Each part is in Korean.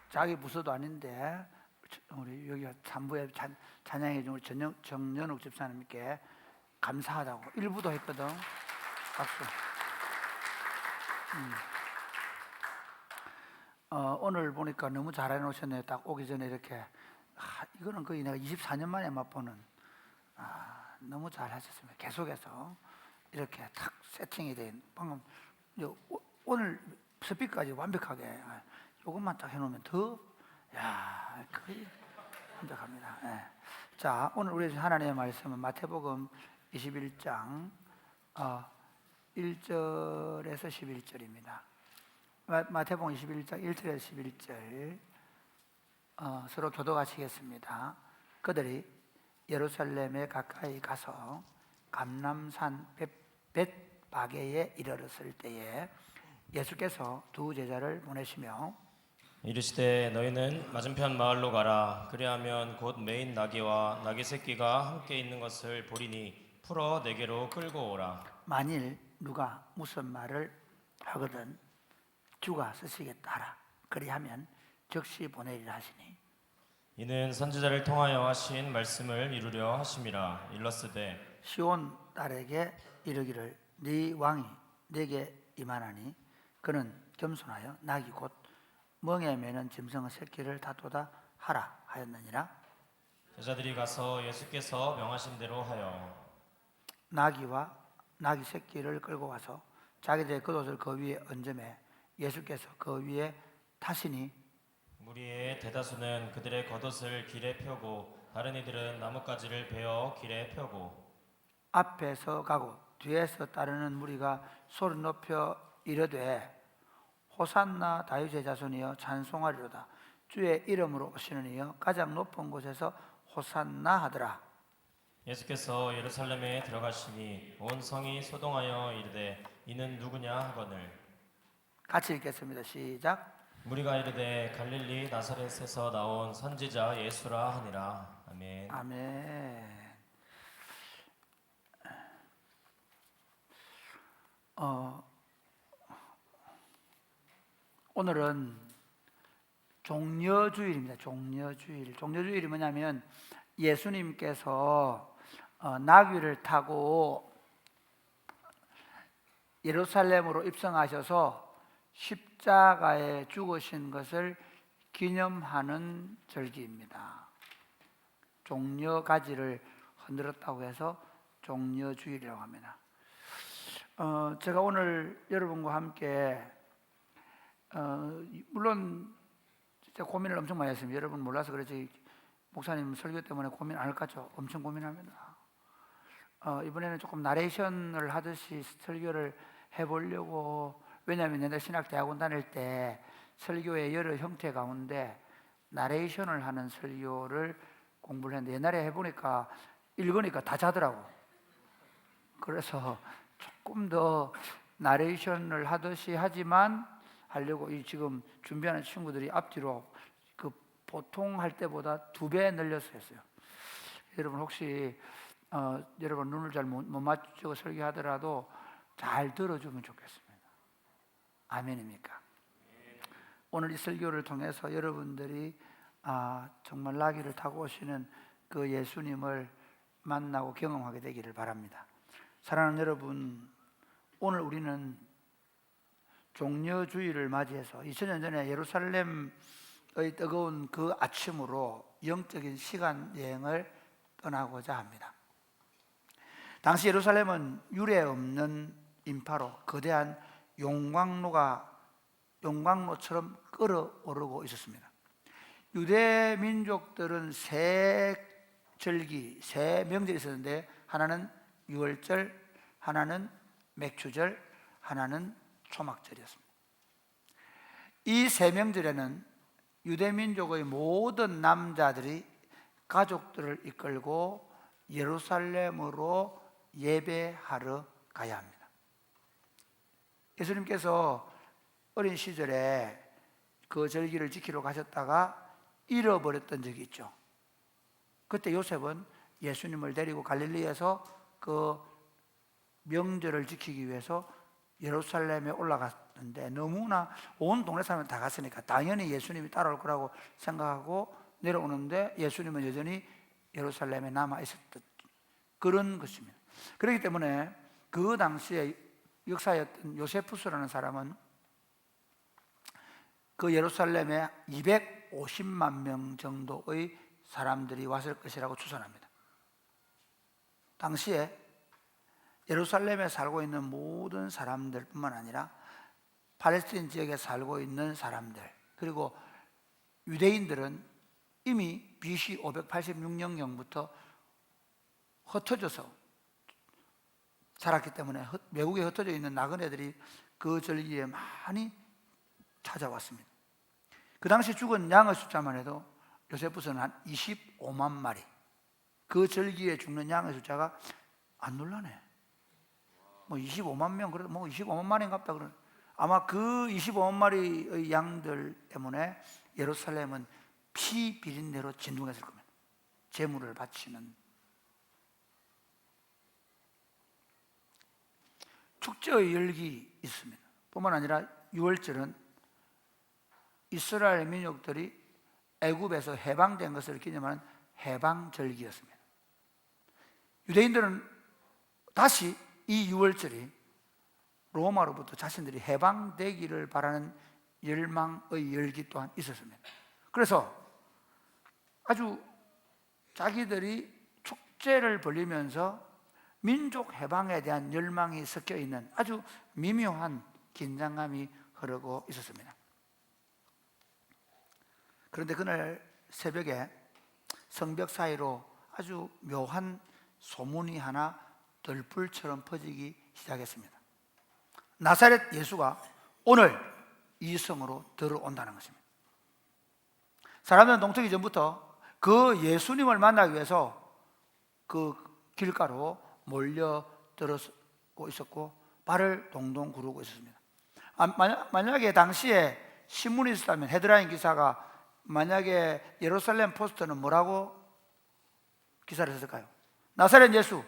자기 부서도 아닌데 우리 여기가 산부에 찬양해 준 우리 정연욱 집사님께 감사하다고 일부도 했거든. 박수. 오늘 보니까 너무 잘해 놓으셨네요. 딱 오기 전에 이렇게. 이거는 거의 내가 24년 만에 맛보는, 너무 잘 하셨습니다. 계속해서 이렇게 탁 세팅이 된, 방금 오늘 스피커까지 완벽하게 이것만 딱 해놓으면 거의 완벽합니다. 네. 자, 오늘 우리 하나님의 말씀은 마태복음 21장 1절에서 11절입니다. 마태복음 21장 1절에서 11절 서로 교도하시겠습니다. 그들이 예루살렘에 가까이 가서 감람산 벳바게에 이르렀을 때에 예수께서 두 제자를 보내시며 이르시되 너희는 맞은편 마을로 가라. 그리하면 곧 매인 나귀와 나귀 새끼가 함께 있는 것을 보리니 풀어 내게로 끌고 오라. 만일 누가 무슨 말을 하거든 주가 쓰시겠다 하라. 그리하면 즉시 보내리라 하시니 이는 선지자를 통하여 하신 말씀을 이루려 하심이라. 일렀으되 시온 딸에게 이르기를 네 왕이 내게 임하나니 그는 겸손하여 나귀 곧 멍에 매는 짐승의 새끼를 다투다 하라 하였느니라. 제자들이 가서 예수께서 명하신 대로 하여 나귀와 나귀 새끼를 끌고 가서 자기들의 겉옷을 그 위에 얹음에 예수께서 그 위에 타시니 무리의 대다수는 그들의 겉옷을 길에 펴고 다른 이들은 나뭇가지를 베어 길에 펴고 앞에서 가고 뒤에서 따르는 무리가 소리 높여 이르되 호산나 다윗의 자손이여 찬송하리로다. 주의 이름으로 오시는 이여 가장 높은 곳에서 호산나 하더라. 예수께서 예루살렘에 들어가시니 온 성이 소동하여 이르되 이는 누구냐 하거늘 같이 읽겠습니다. 시작. 무리가 이르되 갈릴리 나사렛에서 나온 선지자 예수라 하니라. 아멘. 아멘. 오늘은 종려주일입니다. 종려주일. 종려주일이 뭐냐면 예수님께서 나귀를 타고 예루살렘으로 입성하셔서 십자가에 죽으신 것을 기념하는 절기입니다. 종려가지를 흔들었다고 해서 종려주일이라고 합니다. 제가 오늘 여러분과 함께 물론 진짜 고민을 엄청 많이 했습니다. 여러분 몰라서 그렇지 목사님 설교 때문에 고민 안 할 것 같죠? 엄청 고민합니다. 이번에는 조금 나레이션을 하듯이 설교를 해보려고. 왜냐하면 옛날 신학대학원 다닐 때 설교의 여러 형태 가운데 나레이션을 하는 설교를 공부를 했는데 옛날에 해보니까 읽으니까 다 자더라고. 그래서 조금 더 나레이션을 하듯이 하지만 하려고 지금 준비하는 친구들이 앞뒤로 그 보통 할 때보다 2배 늘려서 했어요. 여러분 혹시 여러분 눈을 잘 못 맞추고 설교하더라도 잘 들어주면 좋겠습니다. 아멘입니까? 오늘 이 설교를 통해서 여러분들이 정말 나귀를 타고 오시는 그 예수님을 만나고 경험하게 되기를 바랍니다. 사랑하는 여러분, 오늘 우리는 종려주일을 맞이해서 2000년 전에 예루살렘의 뜨거운 그 아침으로 영적인 시간 여행을 떠나고자 합니다. 당시 예루살렘은 유례 없는 인파로 거대한 용광로처럼 끓어오르고 있었습니다. 유대 민족들은 세 절기, 세 명절이 있었는데 하나는 유월절, 하나는 맥추절, 하나는 초막절이었습니다. 이 세 명절에는 유대 민족의 모든 남자들이 가족들을 이끌고 예루살렘으로 예배하러 가야 합니다. 예수님께서 어린 시절에 그 절기를 지키러 가셨다가 잃어버렸던 적이 있죠. 그때 요셉은 예수님을 데리고 갈릴리에서 그 명절을 지키기 위해서 예루살렘에 올라갔는데 너무나 온 동네 사람이 다 갔으니까 당연히 예수님이 따라올 거라고 생각하고 내려오는데 예수님은 여전히 예루살렘에 남아 있었던 그런 것입니다. 그렇기 때문에 그 당시에 역사였던 요세푸스라는 사람은 그 예루살렘에 250만 명 정도의 사람들이 왔을 것이라고 추산합니다. 당시에 예루살렘에 살고 있는 모든 사람들뿐만 아니라 팔레스틴 지역에 살고 있는 사람들, 그리고 유대인들은 이미 BC 586년경부터 흩어져서 살았기 때문에 외국에 흩어져 있는 나그네들이 그 절기에 많이 찾아왔습니다. 그 당시 죽은 양의 숫자만 해도 요세푸스는 한 25만 마리. 그 절기에 죽는 양의 숫자가 안 놀라네. 뭐 25만 명, 그래도 뭐 25만 마리인갑다 그러. 아마 그 25만 마리의 양들 때문에 예루살렘은 피 비린내로 진동했을 겁니다. 제물을 바치는 축제의 열기 있습니다. 뿐만 아니라 6월절은 이스라엘 민족들이 애굽에서 해방된 것을 기념하는 해방절기였습니다. 유대인들은 다시 이 6월절이 로마로부터 자신들이 해방되기를 바라는 열망의 열기 또한 있었습니다. 그래서 아주 자기들이 축제를 벌리면서 민족 해방에 대한 열망이 섞여 있는 아주 미묘한 긴장감이 흐르고 있었습니다. 그런데 그날 새벽에 성벽 사이로 아주 묘한 소문이 하나 들불처럼 퍼지기 시작했습니다. 나사렛 예수가 오늘 이 성으로 들어온다는 것입니다. 사람들은 동트기 전부터 그 예수님을 만나기 위해서 그 길가로 몰려들고 있었고 발을 동동 구르고 있었습니다. 만약에 당시에 신문이 있었다면 헤드라인 기사가 만약에 예루살렘 포스트는 뭐라고 기사를 썼을까요? 나사렛 예수,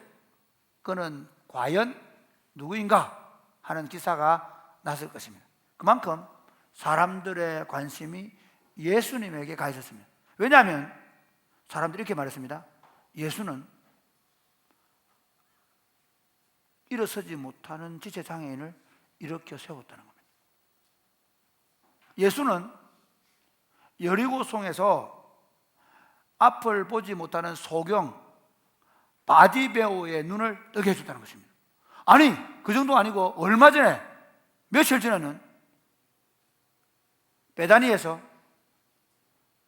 그는 과연 누구인가 하는 기사가 났을 것입니다. 그만큼 사람들의 관심이 예수님에게 가 있었습니다. 왜냐하면 사람들이 이렇게 말했습니다. 예수는 일어서지 못하는 지체장애인을 일으켜 세웠다는 겁니다. 예수는 여리고성에서 앞을 보지 못하는 소경 바디베오의 눈을 뜨게 해줬다는 것입니다. 아니, 그 정도 아니고 얼마 전에, 며칠 전에는 베다니에서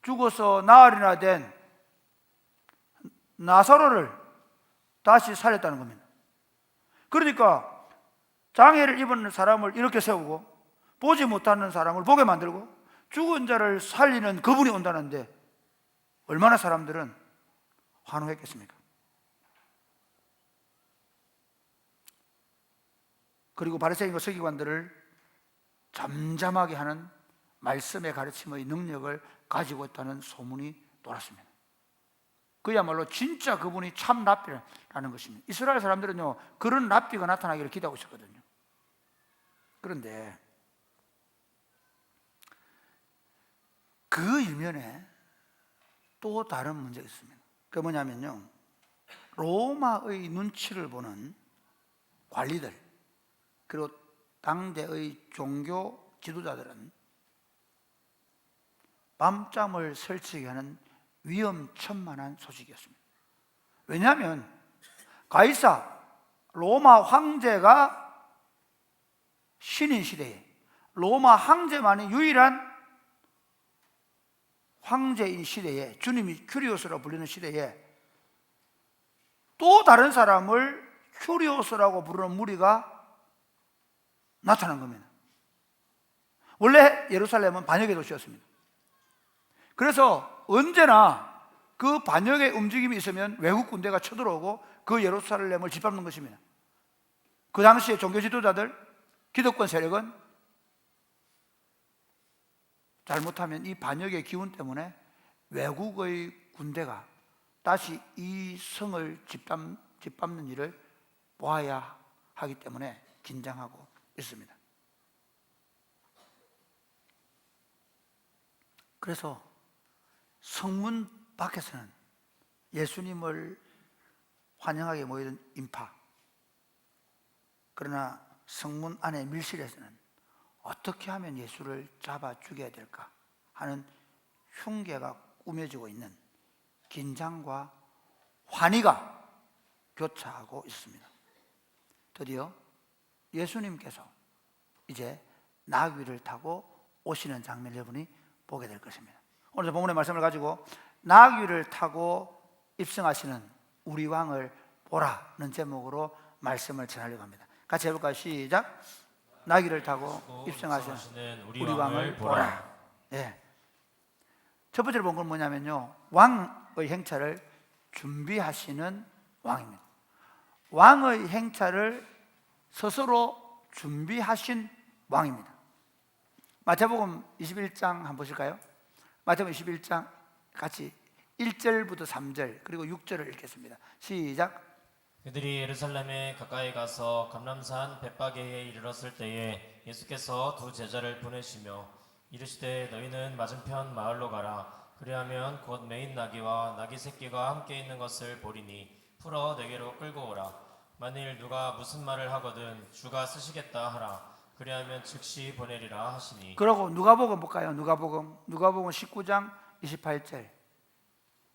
죽어서 나흘이나 된 나사로를 다시 살렸다는 겁니다. 그러니까 장애를 입은 사람을 이렇게 세우고 보지 못하는 사람을 보게 만들고 죽은 자를 살리는 그분이 온다는데 얼마나 사람들은 환호했겠습니까? 그리고 바리새인과 서기관들을 잠잠하게 하는 말씀의 가르침의 능력을 가지고 있다는 소문이 돌았습니다. 그야말로 진짜 그분이 참 랍비라는 것입니다. 이스라엘 사람들은요, 그런 랍비가 나타나기를 기대하고 있었거든요. 그런데 그 이면에 또 다른 문제가 있습니다. 그게 뭐냐면요, 로마의 눈치를 보는 관리들, 그리고 당대의 종교 지도자들은 밤잠을 설치게 하는 위험천만한 소식이었습니다. 왜냐하면 가이사 로마 황제가 신인 시대에 로마 황제만이 유일한 황제인 시대에, 주님이 큐리오스라고 불리는 시대에 또 다른 사람을 큐리오스라고 부르는 무리가 나타난 겁니다. 원래 예루살렘은 반역의 도시였습니다. 그래서 언제나 그 반역의 움직임이 있으면 외국 군대가 쳐들어오고 그 예루살렘을 짓밟는 것입니다. 그 당시에 종교 지도자들, 기득권 세력은 잘못하면 이 반역의 기운 때문에 외국의 군대가 다시 이 성을 짓밟는 일을 보아야 하기 때문에 긴장하고 있습니다. 그래서 성문 밖에서는 예수님을 환영하게 모이던 인파, 그러나 성문 안의 밀실에서는 어떻게 하면 예수를 잡아 죽여야 될까 하는 흉계가 꾸며지고 있는 긴장과 환희가 교차하고 있습니다. 드디어 예수님께서 이제 나귀를 타고 오시는 장면을 여러분이 보게 될 것입니다. 오늘 본문의 말씀을 가지고 나귀를 타고 입성하시는 우리 왕을 보라는 제목으로 말씀을 전하려고 합니다. 같이 해볼까요? 시작. 나귀를 타고 입성하시는 우리 왕을 보라. 예. 첫 번째로 본 건 뭐냐면요, 왕의 행차를 준비하시는 왕입니다. 왕의 행차를 스스로 준비하신 왕입니다. 마태복음 21장 한번 보실까요? 마태복음 21장 같이 1절부터 3절 그리고 6절을 읽겠습니다. 시작. 그들이 예루살렘에 가까이 가서 감람산 벳바게에 이르렀을 때에 예수께서 두 제자를 보내시며 이르시되 너희는 맞은편 마을로 가라. 그리하면 곧 매인 나귀와 나귀 새끼가 함께 있는 것을 보리니 풀어 내게로 끌고 오라. 만일 누가 무슨 말을 하거든 주가 쓰시겠다 하라. 그리하면 즉시 보내리라 하시니. 그러고 누가복음 볼까요? 누가복음 19장 28절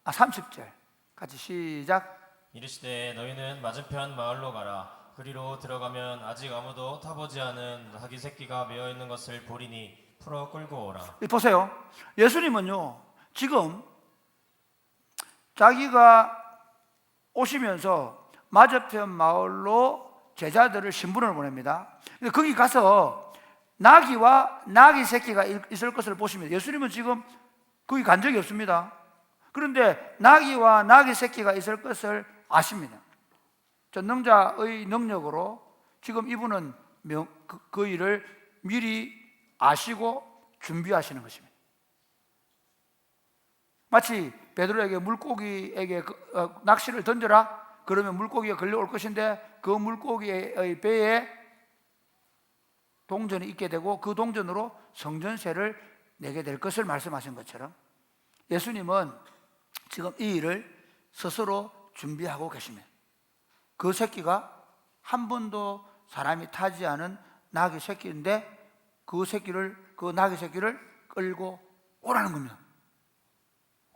30절 같이 시작. 이르시되 너희는 맞은편 마을로 가라. 그리로 들어가면 아직 아무도 타보지 않은 나귀 새끼가 메어 있는 것을 보리니 풀어 끌고 오라. 보세요. 예수님은요 지금 자기가 오시면서 맞은편 마을로 제자들을 신분을 보냅니다. 거기 가서 나귀와 나귀 새끼가 있을 것을 보시면 예수님은 지금 거기 간 적이 없습니다. 그런데 나귀와 나귀 새끼가 있을 것을 아십니다. 전능자의 능력으로 지금 이분은 그 일을 미리 아시고 준비하시는 것입니다. 마치 베드로에게 물고기에게 낚시를 던져라. 그러면 물고기가 걸려올 것인데 그 물고기의 배에 동전이 있게 되고 그 동전으로 성전세를 내게 될 것을 말씀하신 것처럼 예수님은 지금 이 일을 스스로 준비하고 계십니다. 그 새끼가 한 번도 사람이 타지 않은 나귀 새끼인데 그 나귀 새끼를 끌고 오라는 겁니다.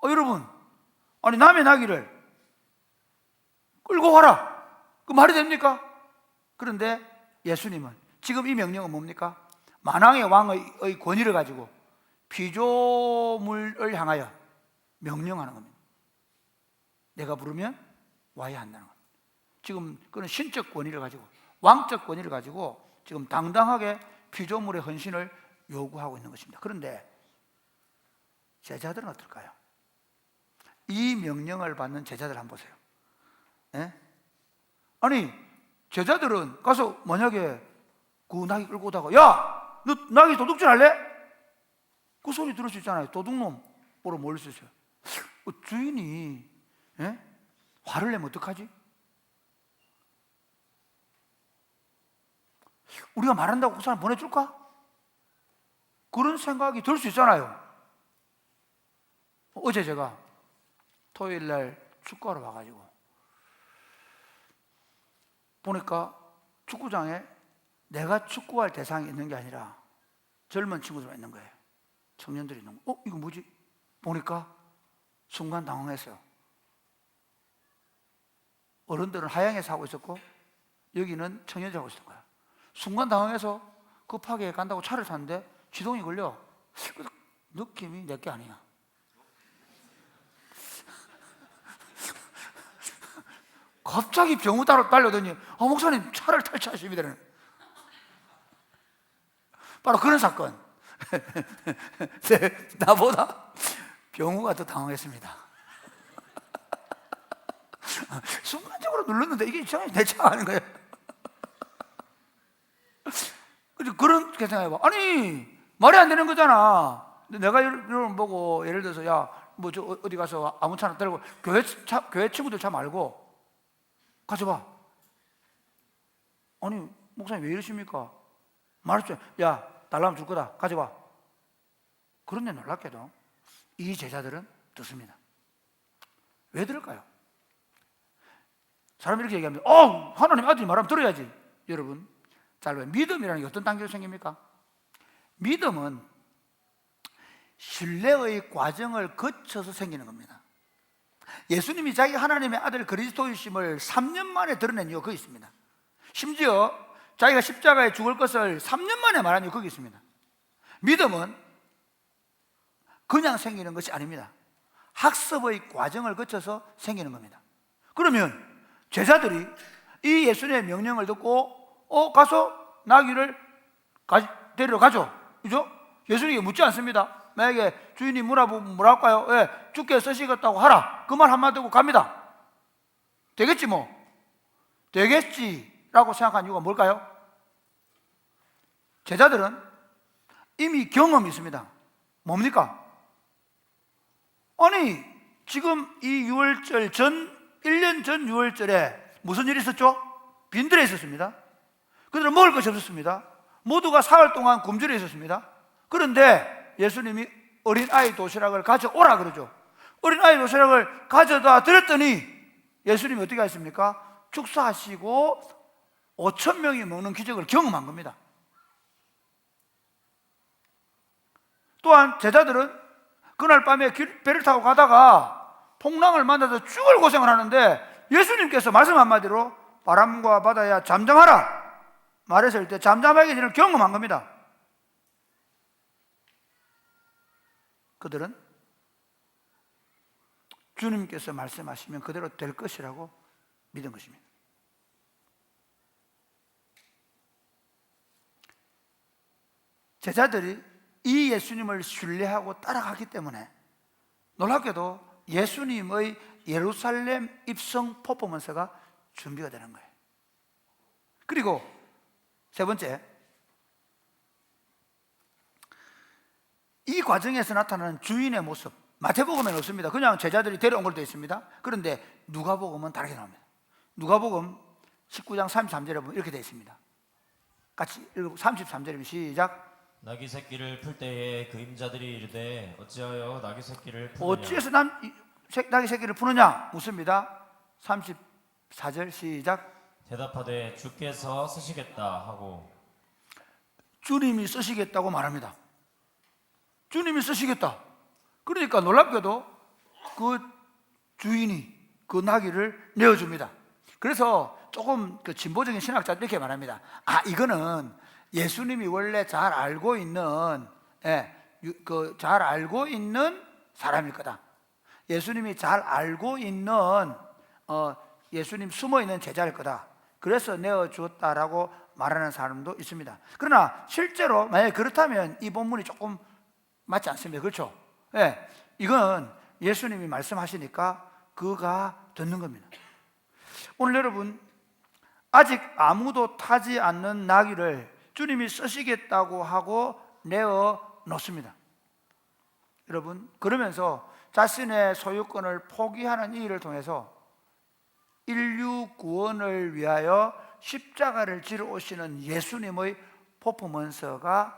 여러분, 아니 남의 나귀를 끌고 와라. 그 말이 됩니까? 그런데 예수님은 지금 이 명령은 뭡니까? 만왕의 왕의 권위를 가지고 피조물을 향하여 명령하는 겁니다. 내가 부르면 와야 한다는 겁니다. 지금 그런 신적 권위를 가지고 왕적 권위를 가지고 지금 당당하게 피조물의 헌신을 요구하고 있는 것입니다. 그런데 제자들은 어떨까요? 이 명령을 받는 제자들 한번 보세요. 네? 아니 제자들은 가서 만약에 그 나귀 끌고 오다가 야! 너 나귀 도둑질 할래? 그 소리 들을 수 있잖아요. 도둑놈 보러 몰릴 수 있어요. 주인이 화를 내면 어떡하지? 우리가 말한다고 그 사람 보내줄까? 그런 생각이 들 수 있잖아요. 어제 제가 토요일 날 축구하러 와가지고 보니까 축구장에 내가 축구할 대상이 있는 게 아니라 젊은 친구들만 있는 거예요. 청년들이 있는 거. 이거 뭐지? 보니까 순간 당황했어요. 어른들은 하양에서 하고 있었고 여기는 청년들이 하고 있었던 거야. 순간 당황해서 급하게 간다고 차를 탔는데 시동이 걸려. 느낌이 내게 아니야. 갑자기 병우 따로 달려더니 목사님 차를 탈취하십니다. 바로 그런 사건. 나보다 병우가 더 당황했습니다. 순간적으로 눌렀는데 이게 이상하게 내 차가 아닌 거예요. 그렇게 생각해봐. 아니 말이 안 되는 거잖아. 내가 이런 보고 예를 들어서 어디 가서 아무 차나 들고 교회 친구들 차 말고 가져봐. 아니 목사님 왜 이러십니까? 말했죠. 야, 달라면 줄 거다. 가져와. 그런데 놀랍게도 이 제자들은 듣습니다. 왜 들을까요? 사람이 이렇게 얘기하면 하나님 아들이 말하면 들어야지. 여러분, 자, 믿음이라는 게 어떤 단계로 생깁니까? 믿음은 신뢰의 과정을 거쳐서 생기는 겁니다. 예수님이 자기 하나님의 아들 그리스도이심을 3년 만에 드러낸 이유가 거기 있습니다. 심지어 자기가 십자가에 죽을 것을 3년 만에 말한 이유가 거기 있습니다. 믿음은 그냥 생기는 것이 아닙니다. 학습의 과정을 거쳐서 생기는 겁니다. 그러면 제자들이 이 예수님의 명령을 듣고 가서 나귀를 데리러 가죠. 그죠? 예수님이 묻지 않습니다. 만약에 주인이 물어보면 뭐라 할까요? 예, 주께 쓰시겠다고 하라. 그 말 한마디 듣고 갑니다. 되겠지 뭐. 되겠지라고 생각한 이유가 뭘까요? 제자들은 이미 경험이 있습니다. 뭡니까? 아니, 지금 이 6월절 전, 1년 전 6월절에 무슨 일이 있었죠? 빈들에 있었습니다. 그들은 먹을 것이 없었습니다. 모두가 사흘 동안 굶주려 있었습니다. 그런데 예수님이 어린아이 도시락을 가져오라 그러죠. 어린아이 도시락을 가져다 드렸더니 예수님이 어떻게 하십니까? 축사하시고 5,000명이 먹는 기적을 경험한 겁니다. 또한 제자들은 그날 밤에 배를 타고 가다가 풍랑을 만나서 죽을 고생을 하는데 예수님께서 말씀 한마디로 바람과 바다야 잠잠하라 말했을 때 잠잠하게 되는 경험한 겁니다. 그들은 주님께서 말씀하시면 그대로 될 것이라고 믿은 것입니다. 제자들이 이 예수님을 신뢰하고 따라가기 때문에 놀랍게도 예수님의 예루살렘 입성 퍼포먼스가 준비가 되는 거예요. 그리고 세 번째, 이 과정에서 나타나는 주인의 모습, 마태복음에는 없습니다. 그냥 제자들이 데려온 걸로 되어 있습니다. 그런데 누가복음은 다르게 나옵니다. 누가복음 19장 33절에 보면 이렇게 되어 있습니다. 같이 읽어 33절이면 시작. 나귀 새끼를 풀 때에 그 임자들이 이르되 어찌하여 나귀 새끼를 푸느냐. 어찌해서 나귀 새끼를 푸느냐 묻습니다. 34절 시작. 대답하되 주께서 쓰시겠다 하고 주님이 쓰시겠다고 말합니다. 주님이 쓰시겠다. 그러니까 놀랍게도 그 주인이 그 나귀를 내어줍니다. 그래서 조금 그 진보적인 신학자들 이렇게 말합니다. 이거는 예수님이 원래 잘 알고 있는 잘 알고 있는 사람일 거다. 예수님이 잘 알고 있는 예수님 숨어 있는 제자일 거다. 그래서 내어주었다라고 말하는 사람도 있습니다. 그러나 실제로 만약에 그렇다면 이 본문이 조금 맞지 않습니다. 그렇죠? 예, 이건 예수님이 말씀하시니까 그가 듣는 겁니다. 오늘 여러분, 아직 아무도 타지 않는 나귀를 주님이 쓰시겠다고 하고 내어 놓습니다. 여러분, 그러면서 자신의 소유권을 포기하는 이 일을 통해서 인류 구원을 위하여 십자가를 지러 오시는 예수님의 퍼포먼스가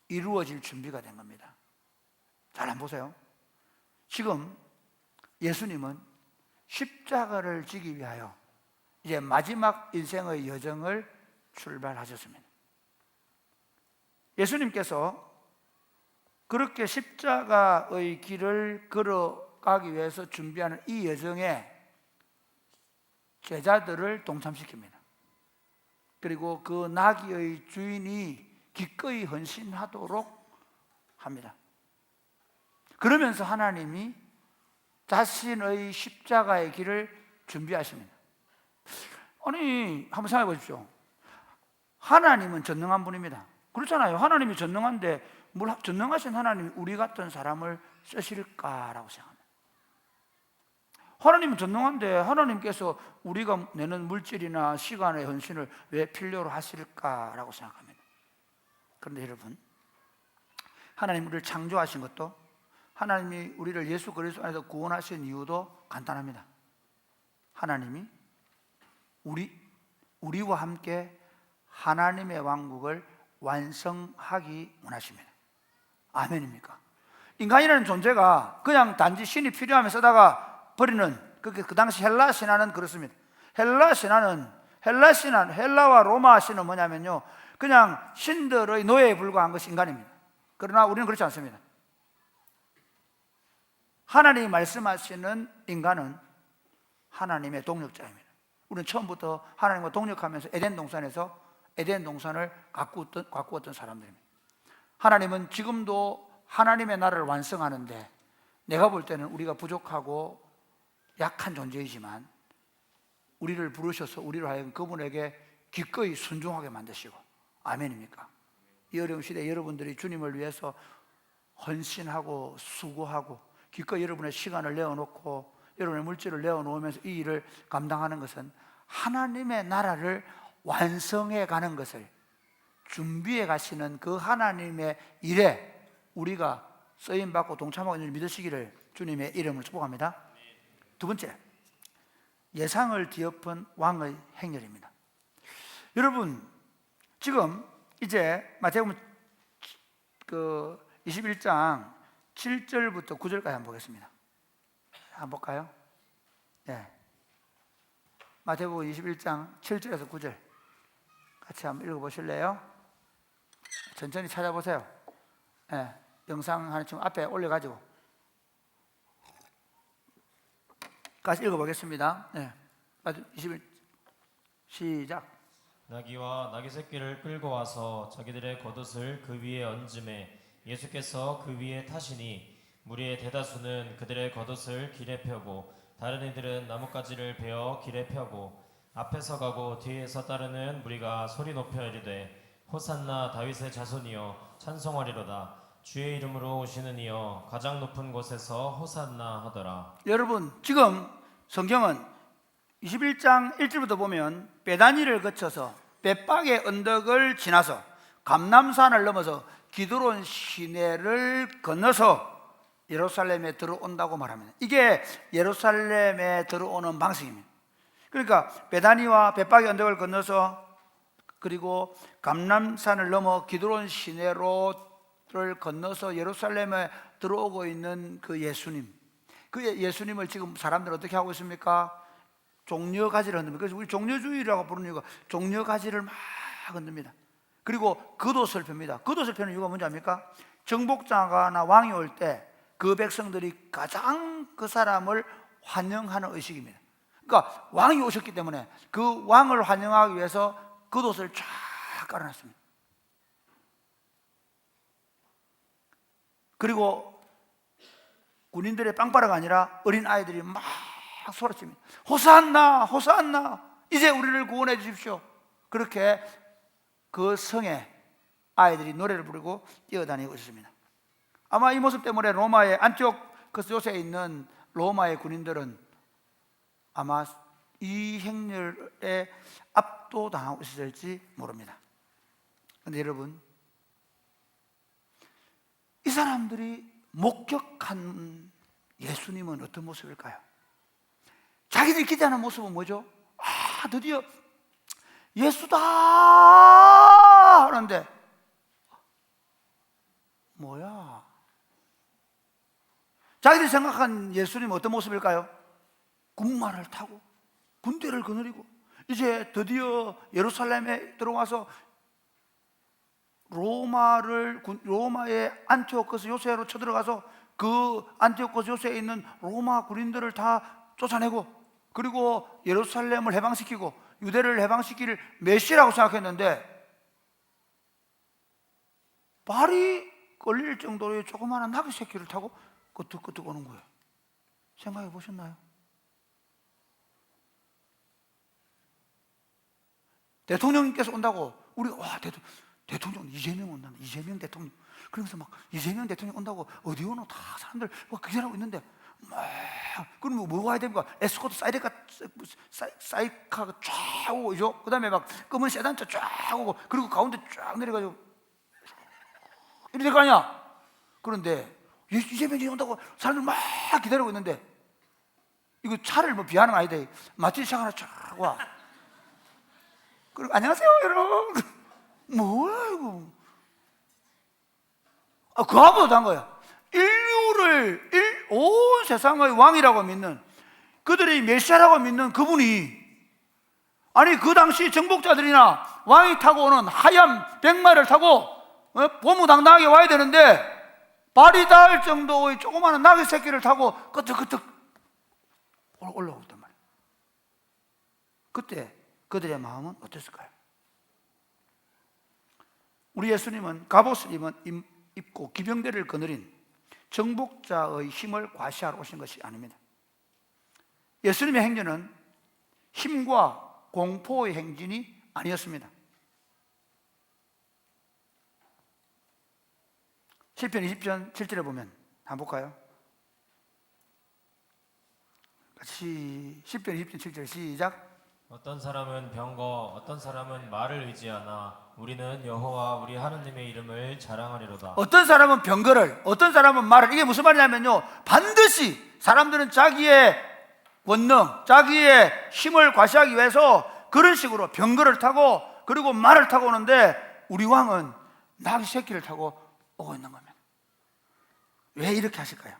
이루어질 준비가 된 겁니다. 잘 한번 보세요. 지금 예수님은 십자가를 지기 위하여 이제 마지막 인생의 여정을 출발하셨습니다. 예수님께서 그렇게 십자가의 길을 걸어가기 위해서 준비하는 이 여정에 제자들을 동참시킵니다. 그리고 그 나귀의 주인이 기꺼이 헌신하도록 합니다. 그러면서 하나님이 자신의 십자가의 길을 준비하십니다. 아니, 한번 생각해 보십시오. 하나님은 전능한 분입니다. 그렇잖아요. 하나님이 전능한데 뭘 전능하신 하나님이 우리 같은 사람을 쓰실까라고 생각합니다. 하나님은 전능한데 하나님께서 우리가 내는 물질이나 시간의 헌신을 왜 필요로 하실까라고 생각합니다. 그런데 여러분, 하나님 우리를 창조하신 것도, 하나님이 우리를 예수 그리스도 안에서 구원하신 이유도 간단합니다. 하나님이 우리와 함께 하나님의 왕국을 완성하기 원하십니다. 아멘입니까? 인간이라는 존재가 그냥 단지 신이 필요하면 쓰다가 버리는, 그 당시 헬라 신화는 그렇습니다. 헬라 신화는 헬라와 로마 신은 뭐냐면요, 그냥 신들의 노예에 불과한 것이 인간입니다. 그러나 우리는 그렇지 않습니다. 하나님이 말씀하시는 인간은 하나님의 동력자입니다. 우리는 처음부터 하나님과 동력하면서 에덴 동산을 가꾸었던 사람들입니다. 하나님은 지금도 하나님의 나라를 완성하는데, 내가 볼 때는 우리가 부족하고 약한 존재이지만 우리를 부르셔서 우리를 하여금 그분에게 기꺼이 순종하게 만드시고, 아멘입니까? 이 어려운 시대에 여러분들이 주님을 위해서 헌신하고 수고하고 기꺼이 여러분의 시간을 내어놓고 여러분의 물질을 내어놓으면서 이 일을 감당하는 것은 하나님의 나라를 완성해 가는 것을 준비해 가시는 그 하나님의 일에 우리가 쓰임받고 동참하고 있는 줄 믿으시기를 주님의 이름으로 축복합니다. 두 번째, 예상을 뒤엎은 왕의 행렬입니다. 여러분, 지금 이제 마태복음 21장 7절부터 9절까지 한번 보겠습니다. 한번 볼까요? 네. 마태복음 21장 7절에서 9절 같이 한번 읽어보실래요? 천천히 찾아보세요. 네. 영상 하나 지금 앞에 올려가지고 같이 읽어보겠습니다. 네. 21 시작. 나귀와 나귀 새끼를 끌고 와서 자기들의 겉옷을 그 위에 얹음에 예수께서 그 위에 타시니 무리의 대다수는 그들의 겉옷을 길에 펴고 다른 이들은 나뭇가지를 베어 길에 펴고 앞에서 가고 뒤에서 따르는 무리가 소리 높여 이르되 호산나 다윗의 자손이여 찬송하리로다. 주의 이름으로 오시는 이여 가장 높은 곳에서 호산나 하더라. 여러분, 지금 성경은 21장 1절부터 보면 베다니를 거쳐서 벳박의 언덕을 지나서 감람산을 넘어서 기드론 시내를 건너서 예루살렘에 들어온다고 말합니다. 이게 예루살렘에 들어오는 방식입니다. 그러니까 베다니와 벳박의 언덕을 건너서 그리고 감람산을 넘어 기드론 시내로를 건너서 예루살렘에 들어오고 있는 그 예수님, 그 예수님을 지금 사람들 어떻게 하고 있습니까? 종려가지를 흔듭니다. 그래서 우리 종려주의라고 부르는 이유가 종려가지를 막 흔듭니다. 그리고 겉옷을 펴니다. 겉옷을 펴는 이유가 뭔지 압니까? 정복자나 왕이 올 때 그 백성들이 가장 그 사람을 환영하는 의식입니다. 그러니까 왕이 오셨기 때문에 그 왕을 환영하기 위해서 겉옷을 쫙 깔아놨습니다. 그리고 군인들의 빵빠라가 아니라 어린 아이들이 막 소리칩니다. 호산나 호산나, 이제 우리를 구원해 주십시오. 그렇게 그 성에 아이들이 노래를 부르고 뛰어다니고 있습니다. 아마 이 모습 때문에 로마의 안티오코스 요새에 있는 로마의 군인들은 아마 이 행렬에 압도당하고 있었을지 모릅니다. 그런데 여러분, 이 사람들이 목격한 예수님은 어떤 모습일까요? 자기들이 기대하는 모습은 뭐죠? 아, 드디어 예수다 하는데 뭐야? 자기들이 생각한 예수님은 어떤 모습일까요? 군마를 타고 군대를 거느리고 이제 드디어 예루살렘에 들어와서 로마의 안티오코스 요새로 쳐들어가서 그 안티오코스 요새에 있는 로마 군인들을 다 쫓아내고 그리고 예루살렘을 해방시키고 유대를 해방시킬 메시라고 생각했는데 발이 걸릴 정도의 조그마한 나귀 새끼를 타고 끄떡끄떡 오는 거예요. 생각해 보셨나요? 대통령님께서 온다고 우리 대통령 이재명 온다. 이재명 대통령. 그러면서 막 이재명 대통령 온다고 어디 오노 다 사람들 막 기다리고 있는데 그럼 뭐 와야 됩니까? 에스코트 사이카가 쫙 오고, 그 다음에 막 검은 세단차 쫙 오고, 그리고 가운데 쫙 내려가지고 이렇게 될 거 아니야? 그런데 이재명이 온다고 사람들 막 기다리고 있는데 이거 차를 뭐 비하는 거 아니다. 마틴 샤가 하나 쫙 와. 그리고 안녕하세요 여러분. 뭐야 이거? 그거보다 한 거야. 온 세상의 왕이라고 믿는, 그들이 메시아라고 믿는 그분이, 아니 그 당시 정복자들이나 왕이 타고 오는 하얀 백마를 타고 보무당당하게 와야 되는데 발이 닿을 정도의 조그마한 나귀 새끼를 타고 끄덕끄덕 올라오단 말이에요. 그때 그들의 마음은 어땠을까요? 우리 예수님은 갑옷을 입고 기병대를 거느린 정복자의 힘을 과시하러 오신 것이 아닙니다. 예수님의 행진은 힘과 공포의 행진이 아니었습니다. 시편 20편 7절에 보면 한번 볼까요? 같이 시편 20편 7절 시작. 어떤 사람은 병거, 어떤 사람은 말을 의지하나 우리는 여호와 우리 하나님의 이름을 자랑하리로다. 어떤 사람은 병거를, 어떤 사람은 말을. 이게 무슨 말이냐면요, 반드시 사람들은 자기의 권능, 자기의 힘을 과시하기 위해서 그런 식으로 병거를 타고 그리고 말을 타고 오는데 우리 왕은 나귀 새끼를 타고 오고 있는 겁니다. 왜 이렇게 하실까요?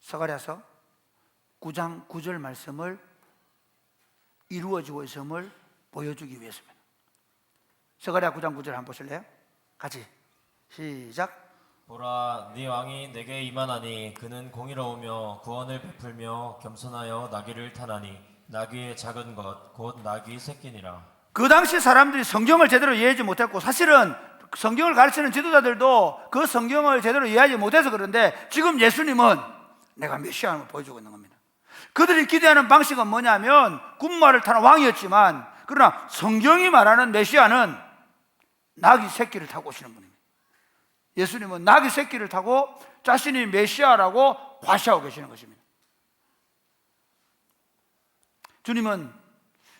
스가랴서 9장 9절 말씀을 이루어지고 있음을 보여주기 위해서입니다. 스가랴 9장 9절 한번 보실래요? 같이 시작. 보라, 네 왕이 내게 임하나니 그는 공의로우며 구원을 베풀며 겸손하여 나귀를 타나니 나귀의 작은 것 곧 나귀 새끼니라. 그 당시 사람들이 성경을 제대로 이해하지 못했고, 사실은 성경을 가르치는 지도자들도 그 성경을 제대로 이해하지 못해서 그런데 지금 예수님은 내가 메시아를 보여주고 있는 겁니다. 그들이 기대하는 방식은 뭐냐면 군마를 타는 왕이었지만, 그러나 성경이 말하는 메시아는 나귀 새끼를 타고 오시는 분입니다. 예수님은 나귀 새끼를 타고 자신이 메시아라고 과시하고 계시는 것입니다. 주님은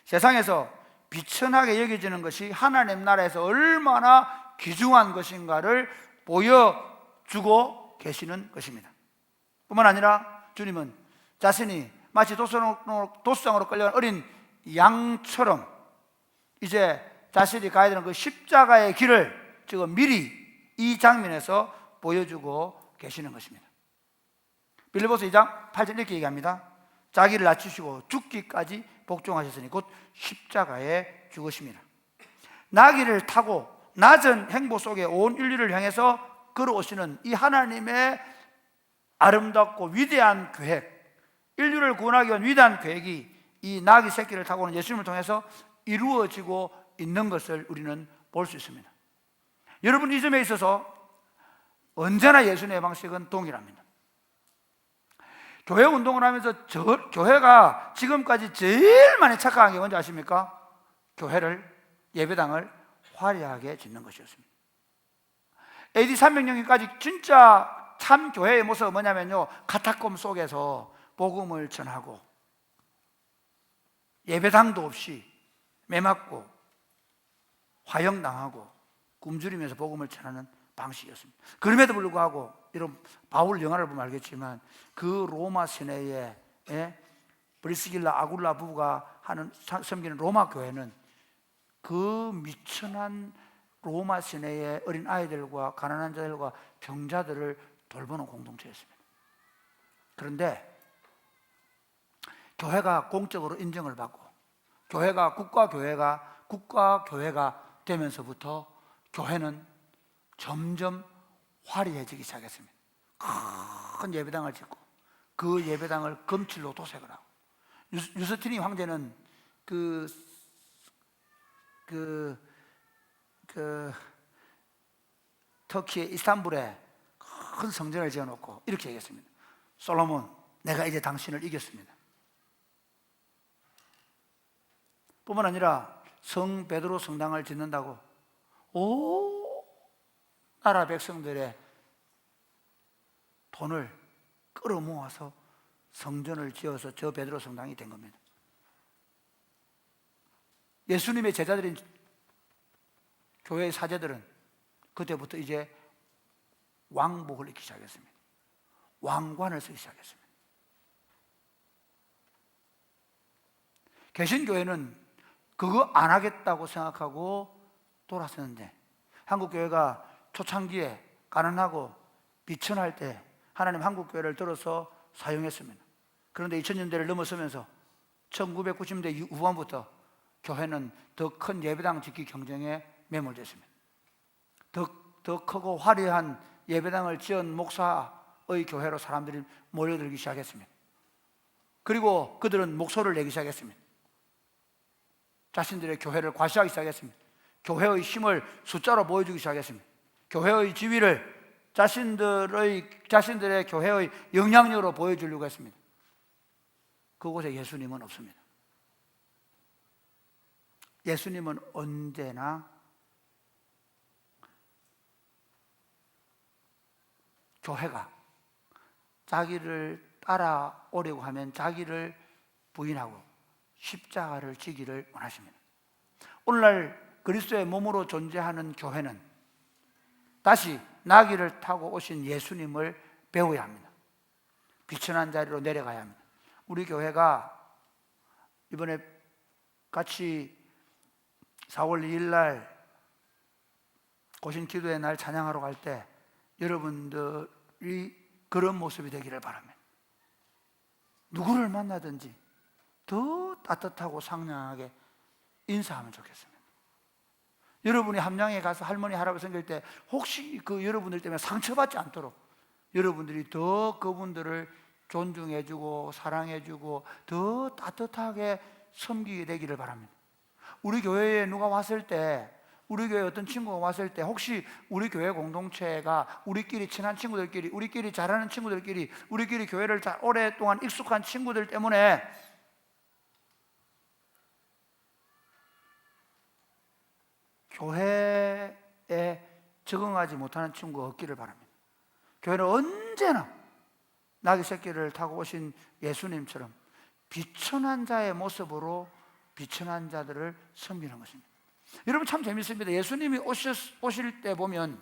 세상에서 비천하게 여겨지는 것이 하나님 나라에서 얼마나 귀중한 것인가를 보여주고 계시는 것입니다. 뿐만 아니라 주님은 자신이 마치 도수장으로 끌려간 어린 양처럼 이제 자신이 가야 되는 그 십자가의 길을 지금 미리 이 장면에서 보여주고 계시는 것입니다. 빌립보서 2장 8절 이렇게 얘기합니다. 자기를 낮추시고 죽기까지 복종하셨으니 곧 십자가에 죽으십니다. 나귀를 타고 낮은 행보 속에 온 인류를 향해서 걸어오시는 이 하나님의 아름답고 위대한 계획, 인류를 구원하기 위한 위대한 계획이 이 나귀 새끼를 타고 오는 예수님을 통해서 이루어지고 있는 것을 우리는 볼 수 있습니다. 여러분, 이 점에 있어서 언제나 예수님의 방식은 동일합니다. 교회 운동을 하면서 교회가 지금까지 제일 많이 착각한 게 뭔지 아십니까? 예배당을 화려하게 짓는 것이었습니다. AD 300년까지 진짜 참 교회의 모습은 뭐냐면요, 카타콤 속에서 복음을 전하고 예배당도 없이 매맞고 화형당하고 굶주리면서 복음을 전하는 방식이었습니다. 그럼에도 불구하고 이런 바울 영화를 보면 알겠지만 그 로마 시내에 브리스길라 아굴라 부부가 섬기는 로마 교회는 그 미천한 로마 시내의 어린 아이들과 가난한 자들과 병자들을 돌보는 공동체였습니다. 그런데 교회가 공적으로 인정을 받고 교회가 국가교회가 되면서부터 교회는 점점 화려해지기 시작했습니다. 큰 예배당을 짓고 그 예배당을 금칠로 도색을 하고, 유스티니 황제는 터키의 이스탄불에 큰 성전을 지어놓고 이렇게 얘기했습니다. 솔로몬, 내가 이제 당신을 이겼습니다. 뿐만 아니라 성 베드로 성당을 짓는다고 오 나라 백성들의 돈을 끌어모아서 성전을 지어서 저 베드로 성당이 된 겁니다. 예수님의 제자들인 교회의 사제들은 그때부터 이제 왕복을 입기 시작했습니다. 왕관을 쓰기 시작했습니다. 개신교회는 그거 안 하겠다고 생각하고 돌아섰는데, 한국교회가 초창기에 가난하고 비천할 때 하나님 한국교회를 들어서 사용했습니다. 그런데 2000년대를 넘어서면서 1990년대 후반부터 교회는 더 큰 예배당 짓기 경쟁에 매몰됐습니다. 더 크고 화려한 예배당을 지은 목사의 교회로 사람들이 몰려들기 시작했습니다. 그리고 그들은 목소리를 내기 시작했습니다. 자신들의 교회를 과시하기 시작했습니다. 교회의 힘을 숫자로 보여주기 시작했습니다. 교회의 지위를 자신들의 교회의 영향력으로 보여주려고 했습니다. 그곳에 예수님은 없습니다. 예수님은 언제나 교회가 자기를 따라오려고 하면 자기를 부인하고 십자가를 지기를 원하십니다. 오늘날 그리스도의 몸으로 존재하는 교회는 다시 나귀를 타고 오신 예수님을 배워야 합니다. 비천한 자리로 내려가야 합니다. 우리 교회가 이번에 같이 4월 2일 날 고신 기도의 날 찬양하러 갈 때 여러분들이 그런 모습이 되기를 바랍니다. 누구를 만나든지 더 따뜻하고 상냥하게 인사하면 좋겠습니다. 여러분이 함양에 가서 할머니 할아버지 생길 때 혹시 그 여러분들 때문에 상처받지 않도록 여러분들이 더 그분들을 존중해주고 사랑해주고 더 따뜻하게 섬기게 되기를 바랍니다. 우리 교회에 누가 왔을 때, 우리 교회에 어떤 친구가 왔을 때 혹시 우리 교회 공동체가 우리끼리 친한 친구들끼리, 우리끼리 잘하는 친구들끼리, 우리끼리 교회를 오랫동안 익숙한 친구들 때문에 교회에 적응하지 못하는 친구가 없기를 바랍니다. 교회는 언제나 나귀 새끼를 타고 오신 예수님처럼 비천한 자의 모습으로 비천한 자들을 섬기는 것입니다. 여러분 참 재밌습니다. 예수님이 오실 때 보면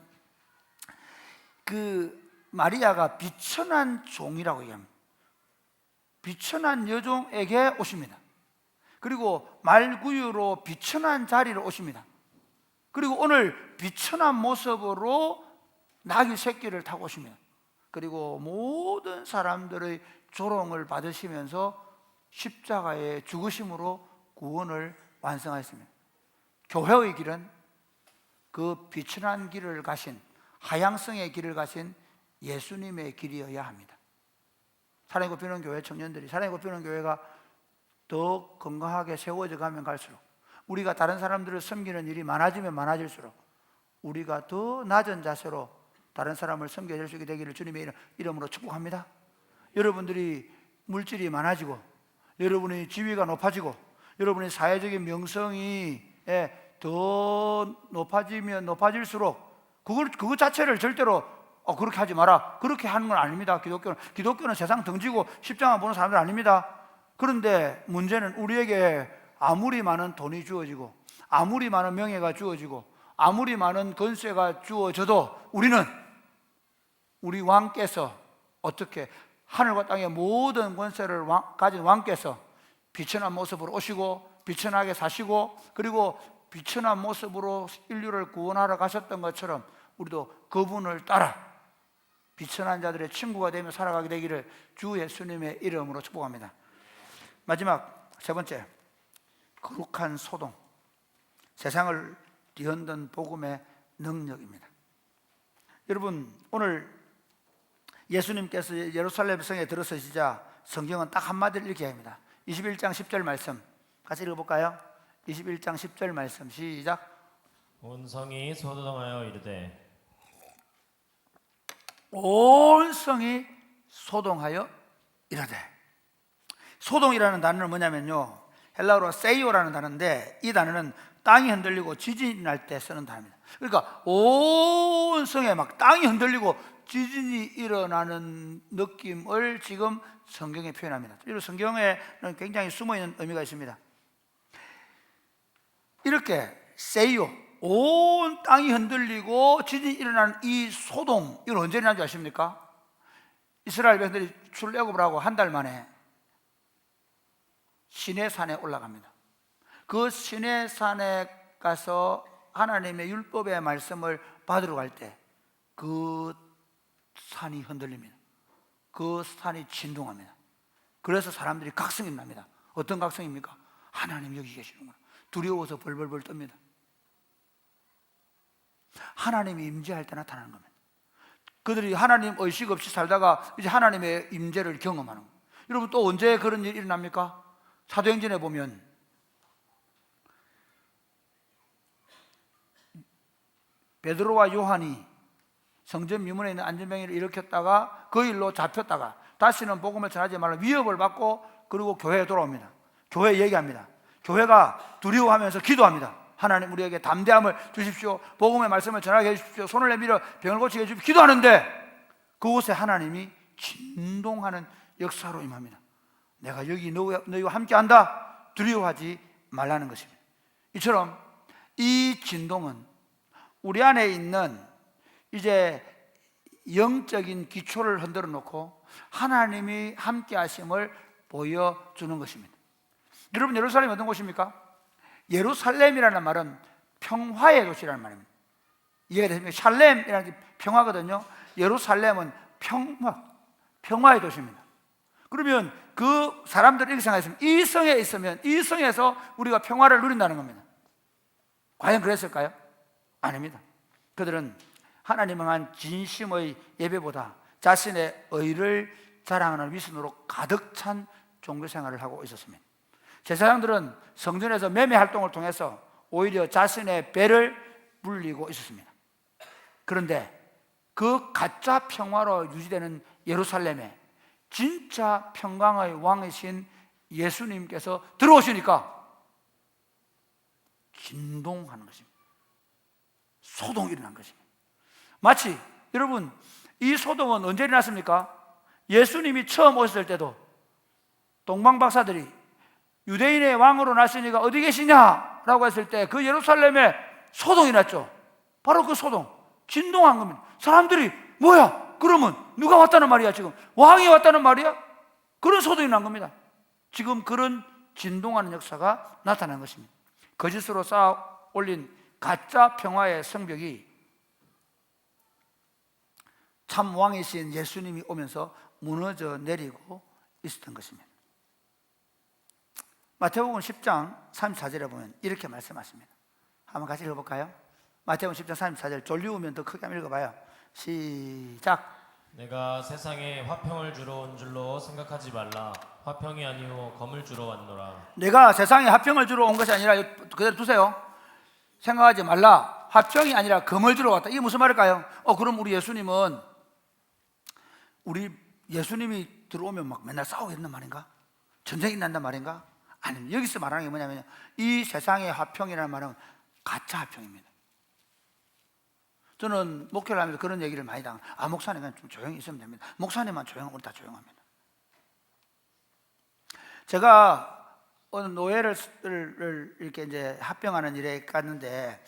그 마리아가 비천한 종이라고 얘기합니다. 비천한 여종에게 오십니다. 그리고 말구유로 비천한 자리로 오십니다. 그리고 오늘 비천한 모습으로 나귀 새끼를 타고 오십니다. 그리고 모든 사람들의 조롱을 받으시면서 십자가의 죽으심으로 구원을 완성하였습니다. 교회의 길은 그 비천한 길을 가신, 하향성의 길을 가신 예수님의 길이어야 합니다. 사랑이 굽히는 교회 청년들이, 사랑이 굽히는 교회가 더 건강하게 세워져 가면 갈수록, 우리가 다른 사람들을 섬기는 일이 많아지면 많아질수록 우리가 더 낮은 자세로 다른 사람을 섬겨줄 수 있게 되기를 주님의 이름으로 축복합니다. 여러분들이 물질이 많아지고 여러분의 지위가 높아지고 여러분의 사회적인 명성이 더 높아지면 높아질수록 그것 자체를 절대로 그렇게 하지 마라, 그렇게 하는 건 아닙니다. 기독교는 세상 등지고 십자가 보는 사람들 아닙니다. 그런데 문제는 우리에게 아무리 많은 돈이 주어지고 아무리 많은 명예가 주어지고 아무리 많은 권세가 주어져도 우리는 우리 왕께서 어떻게 하늘과 땅의 모든 권세를 가진 왕께서 비천한 모습으로 오시고 비천하게 사시고 그리고 비천한 모습으로 인류를 구원하러 가셨던 것처럼 우리도 그분을 따라 비천한 자들의 친구가 되며 살아가게 되기를 주 예수님의 이름으로 축복합니다. 마지막 세 번째, 거룩한 소동, 세상을 뒤흔든 복음의 능력입니다. 여러분 오늘 예수님께서 예루살렘 성에 들어서시자 성경은 딱 한마디를 이렇게 합니다. 21장 10절 말씀 같이 읽어볼까요? 21장 10절 말씀 시작. 온 성이 소동하여 이르되, 온 성이 소동하여 이르되. 소동이라는 단어는 뭐냐면요, 헬라어로 세이오라는 단어인데 이 단어는 땅이 흔들리고 지진이 날 때 쓰는 단어입니다. 그러니까 온 성에 막 땅이 흔들리고 지진이 일어나는 느낌을 지금 성경에 표현합니다. 그리고 성경에는 굉장히 숨어있는 의미가 있습니다. 이렇게 세이오, 온 땅이 흔들리고 지진이 일어나는 이 소동, 이건 언제 일어난 줄 아십니까? 이스라엘 백성들이 출애굽을 하고 한 달 만에 시내산에 올라갑니다. 그 시내산에 가서 하나님의 율법의 말씀을 받으러 갈 때 그 산이 흔들립니다. 그 산이 진동합니다. 그래서 사람들이 각성이 납니다. 어떤 각성입니까? 하나님 여기 계시는구나. 두려워서 벌벌벌 떱니다. 하나님이 임재할 때 나타나는 겁니다. 그들이 하나님 의식 없이 살다가 이제 하나님의 임재를 경험하는 거예요. 여러분, 또 언제 그런 일이 일어납니까? 사도행전에 보면 베드로와 요한이 성전 미문에 있는 안전병이를 일으켰다가 그 일로 잡혔다가 다시는 복음을 전하지 말라 위협을 받고 그리고 교회에 돌아옵니다. 교회 얘기합니다. 교회가 두려워하면서 기도합니다. 하나님 우리에게 담대함을 주십시오. 복음의 말씀을 전하게 해주십시오. 손을 내밀어 병을 고치게 해주십시오. 기도하는데 그곳에 하나님이 진동하는 역사로 임합니다. 내가 여기 너희와 함께한다. 두려워하지 말라는 것입니다. 이처럼 이 진동은 우리 안에 있는 이제 영적인 기초를 흔들어 놓고 하나님이 함께 하심을 보여주는 것입니다. 여러분, 예루살렘이 어떤 곳입니까? 예루살렘이라는 말은 평화의 도시라는 말입니다. 이해가 되십니까? 샬렘이라는 게 평화거든요. 예루살렘은 평화의 도시입니다. 그러면 그 사람들이 이렇게 생각했으면 이 성에 있으면 이 성에서 우리가 평화를 누린다는 겁니다. 과연 그랬을까요? 아닙니다. 그들은 하나님을 향한 진심의 예배보다 자신의 의를 자랑하는 위선으로 가득 찬 종교생활을 하고 있었습니다. 제사장들은 성전에서 매매 활동을 통해서 오히려 자신의 배를 불리고 있었습니다. 그런데 그 가짜 평화로 유지되는 예루살렘에 진짜 평강의 왕이신 예수님께서 들어오시니까 진동하는 것입니다. 소동이 일어난 것입니다. 마치 여러분, 이 소동은 언제 일어났습니까? 예수님이 처음 오셨을 때도 동방박사들이 유대인의 왕으로 나시니가 어디 계시냐라고 했을 때 그 예루살렘에 소동이 났죠. 바로 그 소동, 진동한 겁니다. 사람들이 뭐야? 그러면 누가 왔다는 말이야? 지금 왕이 왔다는 말이야? 그런 소동이 난 겁니다. 지금 그런 진동하는 역사가 나타난 것입니다. 거짓으로 쌓아 올린 가짜 평화의 성벽이 참 왕이신 예수님이 오면서 무너져 내리고 있었던 것입니다. 마태복음 10장 34절에 보면 이렇게 말씀하십니다. 한번 같이 읽어볼까요? 마태복음 10장 34절, 졸리우면 더 크게 한번 읽어봐요. 시작. 내가 세상에 화평을 주러 온 줄로 생각하지 말라. 화평이 아니오 검을 주러 왔노라. 내가 세상에 화평을 주러 온 것이 아니라, 그대로 두세요. 생각하지 말라. 화평이 아니라 검을 주러 왔다. 이게 무슨 말일까요? 그럼 우리 예수님이 들어오면 막 맨날 싸우겠단 말인가? 전쟁이 난단 말인가? 아니, 여기서 말하는 게 뭐냐면 이 세상의 화평이라는 말은 가짜 화평입니다. 저는 목회를 하면서 그런 얘기를 많이 당해요. 목사님은 좀 조용히 있으면 됩니다. 목사님만 조용하면 우리 다 조용합니다. 제가 어느 노예를 이렇게 이제 합병하는 일에 갔는데,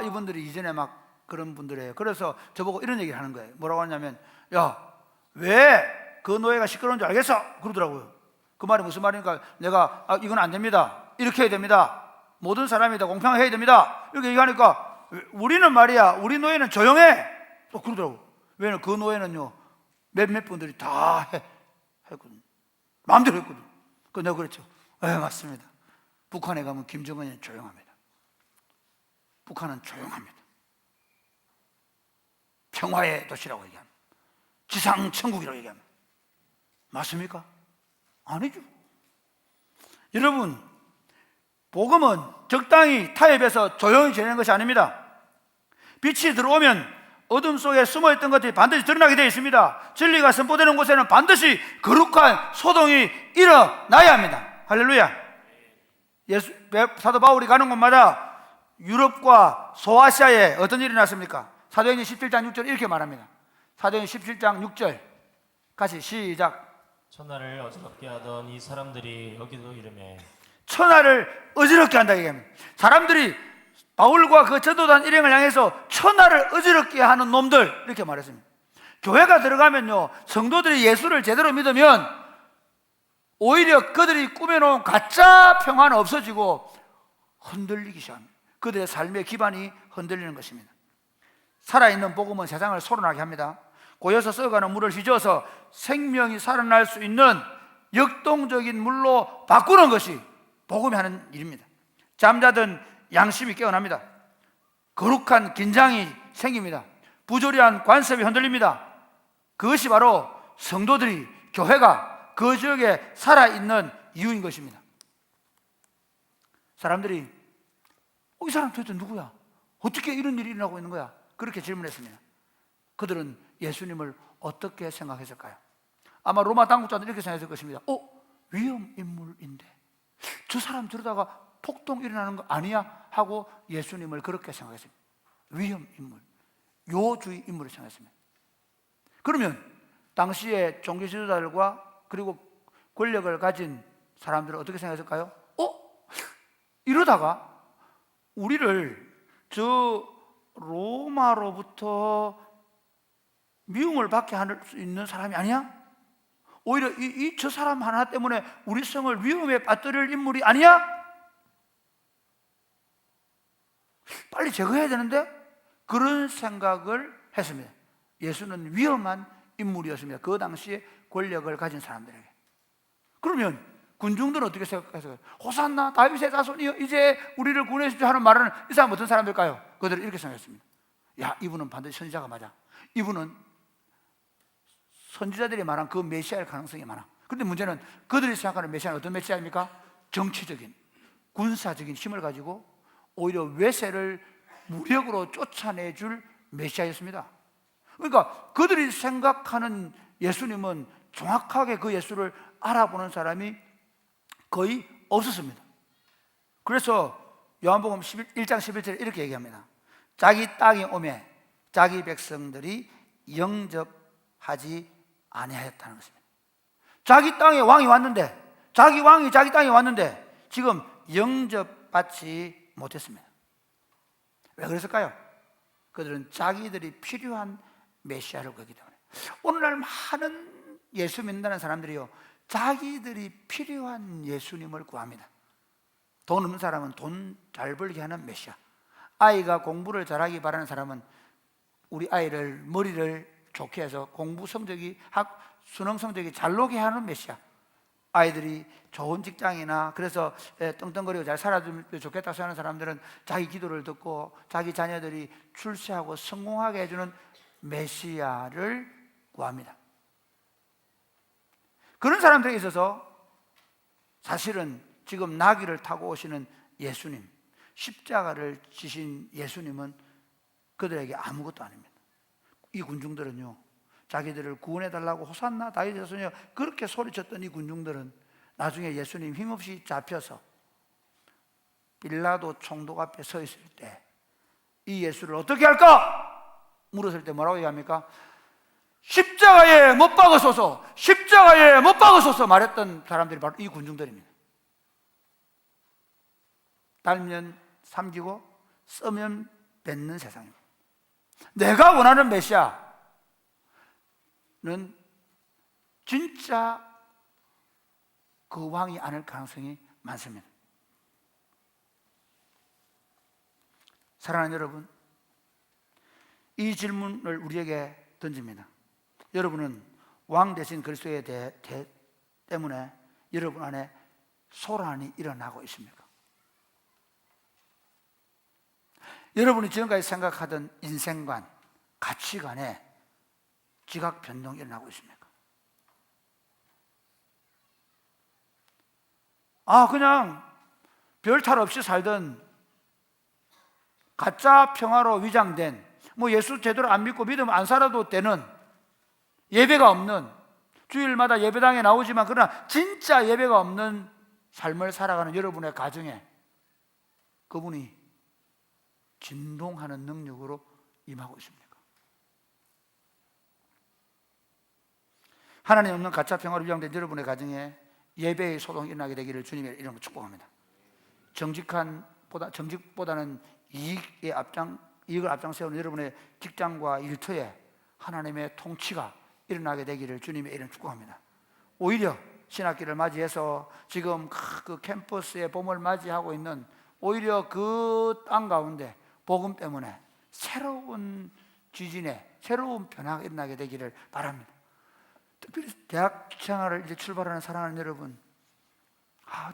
이분들이 이전에 막 그런 분들이에요. 그래서 저보고 이런 얘기를 하는 거예요. 뭐라고 하냐면, 야, 왜 그 노예가 시끄러운 줄 알겠어? 그러더라고요. 그 말이 무슨 말입니까? 내가 이건 안 됩니다. 이렇게 해야 됩니다. 모든 사람이 다 공평하게 해야 됩니다. 이렇게 얘기하니까 우리는 말이야, 우리 노예는 조용해. 또 그러더라고. 왜냐면 그 노예는요 몇몇 분들이 다 했거든. 마음대로 했거든. 그 내가 그랬죠. 맞습니다. 북한에 가면 김정은이 조용합니다. 북한은 조용합니다. 평화의 도시라고 얘기합니다. 지상천국이라고 얘기합니다. 맞습니까? 아니죠. 여러분, 복음은 적당히 타협해서 조용히 지내는 것이 아닙니다. 빛이 들어오면 어둠 속에 숨어있던 것들이 반드시 드러나게 되어 있습니다. 진리가 선포되는 곳에는 반드시 거룩한 소동이 일어나야 합니다. 할렐루야. 사도 바울이 가는 곳마다 유럽과 소아시아에 어떤 일이 났습니까? 사도행전 17장 6절 이렇게 말합니다. 사도행전 17장 6절 같이 시작. 천하를 어지럽게 하던 이 사람들이 여기도 이름에 천하를 어지럽게 한다 얘기합니다. 사람들이 바울과 그 전도단 일행을 향해서 천하를 어지럽게 하는 놈들 이렇게 말했습니다. 교회가 들어가면요, 성도들이 예수를 제대로 믿으면 오히려 그들이 꾸며놓은 가짜 평화는 없어지고 흔들리기 시작합니다. 그들의 삶의 기반이 흔들리는 것입니다. 살아있는 복음은 세상을 소란하게 합니다. 고여서 썩어가는 물을 휘저어서 생명이 살아날 수 있는 역동적인 물로 바꾸는 것이 복음이 하는 일입니다. 잠자던 양심이 깨어납니다. 거룩한 긴장이 생깁니다. 부조리한 관습이 흔들립니다. 그것이 바로 성도들이, 교회가 그 지역에 살아있는 이유인 것입니다. 사람들이 이 사람 도대체 누구야? 어떻게 이런 일이 일어나고 있는 거야? 그렇게 질문했습니다. 그들은 예수님을 어떻게 생각했을까요? 아마 로마 당국자들은 이렇게 생각했을 것입니다. 위험 인물인데 저 사람 저러다가 폭동 일어나는 거 아니야? 하고 예수님을 그렇게 생각했습니다. 위험 인물, 요주의 인물을 생각했습니다. 그러면 당시의 종교 지도자들과 그리고 권력을 가진 사람들은 어떻게 생각했을까요? 이러다가 우리를 저 로마로부터 미움을 받게 할 수 있는 사람이 아니야? 오히려 저 사람 하나 때문에 우리 성을 위험에 빠뜨릴 인물이 아니야? 빨리 제거해야 되는데? 그런 생각을 했습니다. 예수는 위험한 인물이었습니다. 그 당시에 권력을 가진 사람들에게. 그러면 군중들은 어떻게 생각했어요? 호산나 다윗의 자손이여 이제 우리를 구원해 주십시오 하는 말은 이 사람 어떤 사람들일까요? 그들은 이렇게 생각했습니다. 야, 이분은 반드시 선지자가 맞아. 이분은 선지자들이 말한 그 메시아일 가능성이 많아. 그런데 문제는 그들이 생각하는 메시아는 어떤 메시아입니까? 정치적인, 군사적인 힘을 가지고 오히려 외세를 무력으로 쫓아내줄 메시아였습니다. 그러니까 그들이 생각하는 예수님은 정확하게 그 예수를 알아보는 사람이 거의 없었습니다. 그래서 요한복음 1장 11절에 이렇게 얘기합니다. 자기 땅에 오매 자기 백성들이 영접하지 아니하였다는 것입니다. 자기 땅에 왕이 왔는데, 자기 왕이 자기 땅에 왔는데 지금 영접받지 못했습니다. 왜 그랬을까요? 그들은 자기들이 필요한 메시아를 구했기 때문에. 오늘날 많은 예수 믿는다는 사람들이요, 자기들이 필요한 예수님을 구합니다. 돈 없는 사람은 돈 잘 벌게 하는 메시아, 아이가 공부를 잘하기 바라는 사람은 우리 아이를 머리를 좋게 해서 공부 성적이, 수능 성적이 잘 나게 하는 메시아, 아이들이 좋은 직장이나 그래서 떵떵거리고 잘 살아주면 좋겠다 생각하는 사람들은 자기 기도를 듣고 자기 자녀들이 출세하고 성공하게 해주는 메시아를 구합니다. 그런 사람들에 있어서 사실은 지금 나귀를 타고 오시는 예수님, 십자가를 지신 예수님은 그들에게 아무것도 아닙니다. 이 군중들은요, 자기들을 구원해달라고 호산나 다윗의 자손이여 그렇게 소리쳤던 이 군중들은 나중에 예수님 힘없이 잡혀서 빌라도 총독 앞에 서 있을 때 이 예수를 어떻게 할까? 물었을 때 뭐라고 얘기합니까? 십자가에 못 박으소서, 십자가에 못 박으소서 말했던 사람들이 바로 이 군중들입니다. 달면 삼키고 써면 뱉는 세상입니다. 내가 원하는 메시아는 진짜 그 왕이 아닐 가능성이 많습니다. 사랑하는 여러분, 이 질문을 우리에게 던집니다. 여러분은 왕 대신 그리스도에 때문에 여러분 안에 소란이 일어나고 있습니까? 여러분이 지금까지 생각하던 인생관, 가치관에 지각 변동이 일어나고 있습니까? 그냥 별 탈 없이 살던 가짜 평화로 위장된, 예수 제대로 안 믿고 믿으면 안 살아도 되는, 예배가 없는, 주일마다 예배당에 나오지만 그러나 진짜 예배가 없는 삶을 살아가는 여러분의 가정에 그분이 진동하는 능력으로 임하고 있습니까? 하나님 없는 가짜 평화로 위장된 여러분의 가정에 예배의 소동이 일어나게 되기를 주님의 이름으로 축복합니다. 정직보다는 이익을 앞장세우는 여러분의 직장과 일터에 하나님의 통치가 일어나게 되기를 주님의 이름 축복합니다. 오히려 신학기를 맞이해서 지금 그 캠퍼스의 봄을 맞이하고 있는, 오히려 그 땅 가운데 복음 때문에 새로운 지진에 새로운 변화가 일어나게 되기를 바랍니다. 특별히 대학 생활을 이제 출발하는 사랑하는 여러분,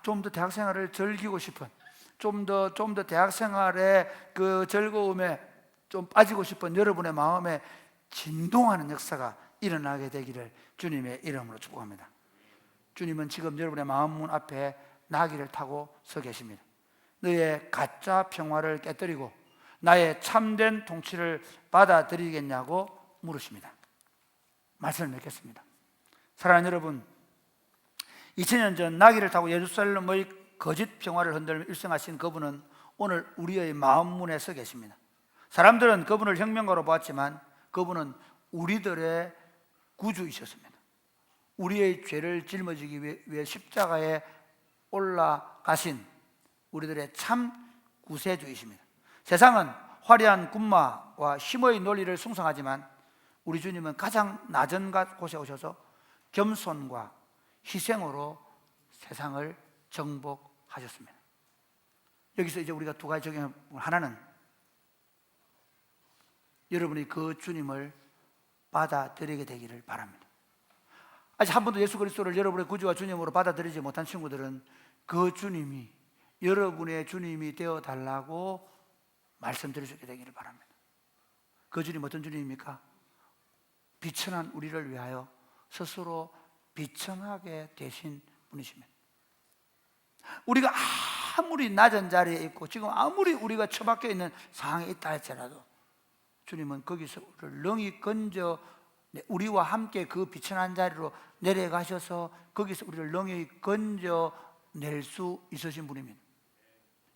좀 더 대학 생활을 즐기고 싶은, 좀 더 대학 생활의 그 즐거움에 좀 빠지고 싶은 여러분의 마음에 진동하는 역사가 일어나게 되기를 주님의 이름으로 축복합니다. 주님은 지금 여러분의 마음문 앞에 나귀를 타고 서 계십니다. 너의 가짜 평화를 깨뜨리고 나의 참된 통치를 받아들이겠냐고 물으십니다. 말씀을 맺겠습니다. 사랑하는 여러분, 2000년 전 나귀를 타고 예루살렘의 거짓 평화를 흔들며 일생하신 그분은 오늘 우리의 마음문에 서 계십니다. 사람들은 그분을 혁명가로 보았지만 그분은 우리들의 구주이셨습니다. 우리의 죄를 짊어지기 위해 십자가에 올라가신 우리들의 참 구세주이십니다. 세상은 화려한 군마와 힘의 논리를 숭상하지만 우리 주님은 가장 낮은 곳에 오셔서 겸손과 희생으로 세상을 정복하셨습니다. 여기서 이제 우리가 두 가지 적용을, 하나는 여러분이 그 주님을 받아들이게 되기를 바랍니다. 아직 한 번도 예수 그리스도를 여러분의 구주와 주님으로 받아들이지 못한 친구들은 그 주님이 여러분의 주님이 되어달라고 말씀드릴 수 있게 되기를 바랍니다. 그 주님 어떤 주님입니까? 비천한 우리를 위하여 스스로 비천하게 되신 분이십니다. 우리가 아무리 낮은 자리에 있고 지금 아무리 우리가 처박혀 있는 상황에 있다 할지라도 주님은 거기서 우리를 능히 건져 우리와 함께 그 비천한 자리로 내려가셔서 거기서 우리를 능히 건져낼 수 있으신 분입니다.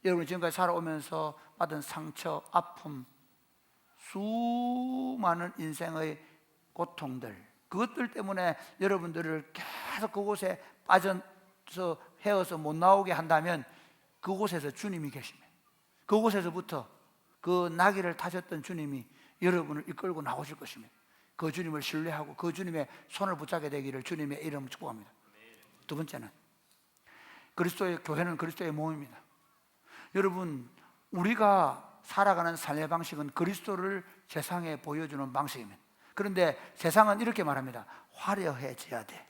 여러분이 지금까지 살아오면서 받은 상처, 아픔, 수많은 인생의 고통들, 그것들 때문에 여러분들을 계속 그곳에 빠져서 헤어서 못 나오게 한다면 그곳에서 주님이 계십니다. 그곳에서부터 그 나귀를 타셨던 주님이 여러분을 이끌고 나오실 것입니다. 그 주님을 신뢰하고 그 주님의 손을 붙잡게 되기를 주님의 이름으로 축복합니다. 두 번째는 그리스도의 교회는 그리스도의 몸입니다. 여러분, 우리가 살아가는 삶의 방식은 그리스도를 세상에 보여주는 방식입니다. 그런데 세상은 이렇게 말합니다. 화려해져야 돼.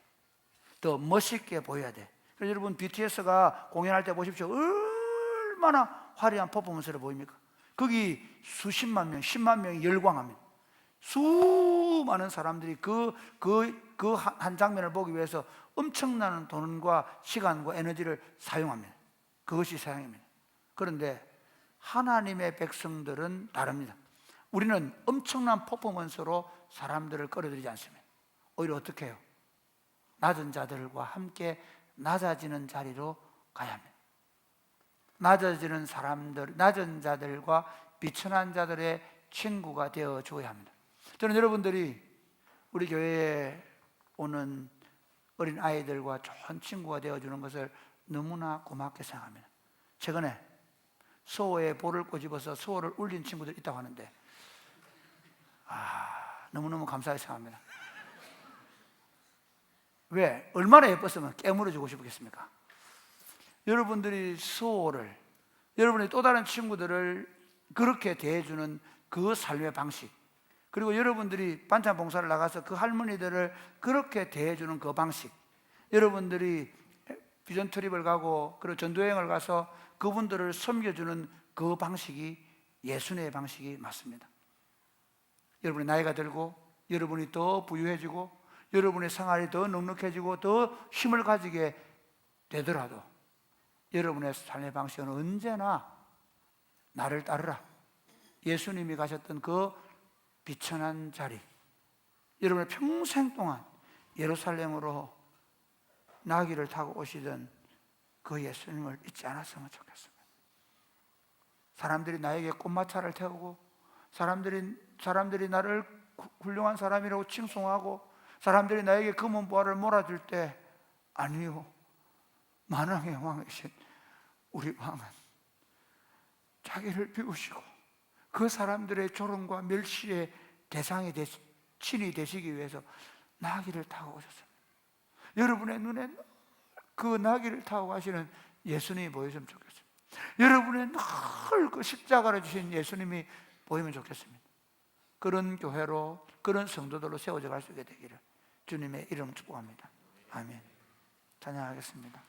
더 멋있게 보여야 돼. 그래서 여러분 BTS가 공연할 때 보십시오. 얼마나 화려한 퍼포먼스를 보입니까? 거기 수십만 명, 10만 명이 열광합니다. 수많은 사람들이 그 한 장면을 보기 위해서 엄청난 돈과 시간과 에너지를 사용합니다. 그것이 세상입니다. 그런데 하나님의 백성들은 다릅니다. 우리는 엄청난 퍼포먼스로 사람들을 끌어들이지 않습니다. 오히려 어떻게 해요? 낮은 자들과 함께 낮아지는 자리로 가야 합니다. 낮아지는 사람들, 낮은 자들과 비천한 자들의 친구가 되어 줘야 합니다. 저는 여러분들이 우리 교회에 오는 어린 아이들과 좋은 친구가 되어주는 것을 너무나 고맙게 생각합니다. 최근에 수호에 볼을 꼬집어서 수호를 울린 친구들이 있다고 하는데 너무너무 감사하게 생각합니다. 왜? 얼마나 예뻤으면 깨물어 주고 싶겠습니까? 여러분들이 수호를, 여러분의 또 다른 친구들을 그렇게 대해주는 그 삶의 방식, 그리고 여러분들이 반찬 봉사를 나가서 그 할머니들을 그렇게 대해주는 그 방식, 여러분들이 비전 트립을 가고 그리고 전도여행을 가서 그분들을 섬겨주는 그 방식이 예수님의 방식이 맞습니다. 여러분의 나이가 들고 여러분이 더 부유해지고 여러분의 생활이 더 넉넉해지고 더 힘을 가지게 되더라도 여러분의 삶의 방식은 언제나 나를 따르라, 예수님이 가셨던 그 비천한 자리, 여러분의 평생 동안 예루살렘으로 나귀를 타고 오시던 그 예수님을 잊지 않았으면 좋겠습니다. 사람들이 나에게 꽃마차를 태우고 사람들이 나를 훌륭한 사람이라고 칭송하고 사람들이 나에게 금은보화를 몰아줄 때 아니요, 만왕의 왕이신 우리 왕은 자기를 비우시고 그 사람들의 조롱과 멸시의 대상이 친히 되시기 위해서 나귀를 타고 오셨습니다. 여러분의 눈에 그 나귀를 타고 가시는 예수님이 보여주면 좋겠습니다. 여러분의 늘 그 십자가를 주신 예수님이 보이면 좋겠습니다. 그런 교회로, 그런 성도들로 세워져 갈 수 있게 되기를 주님의 이름 축복합니다. 아멘. 찬양하겠습니다.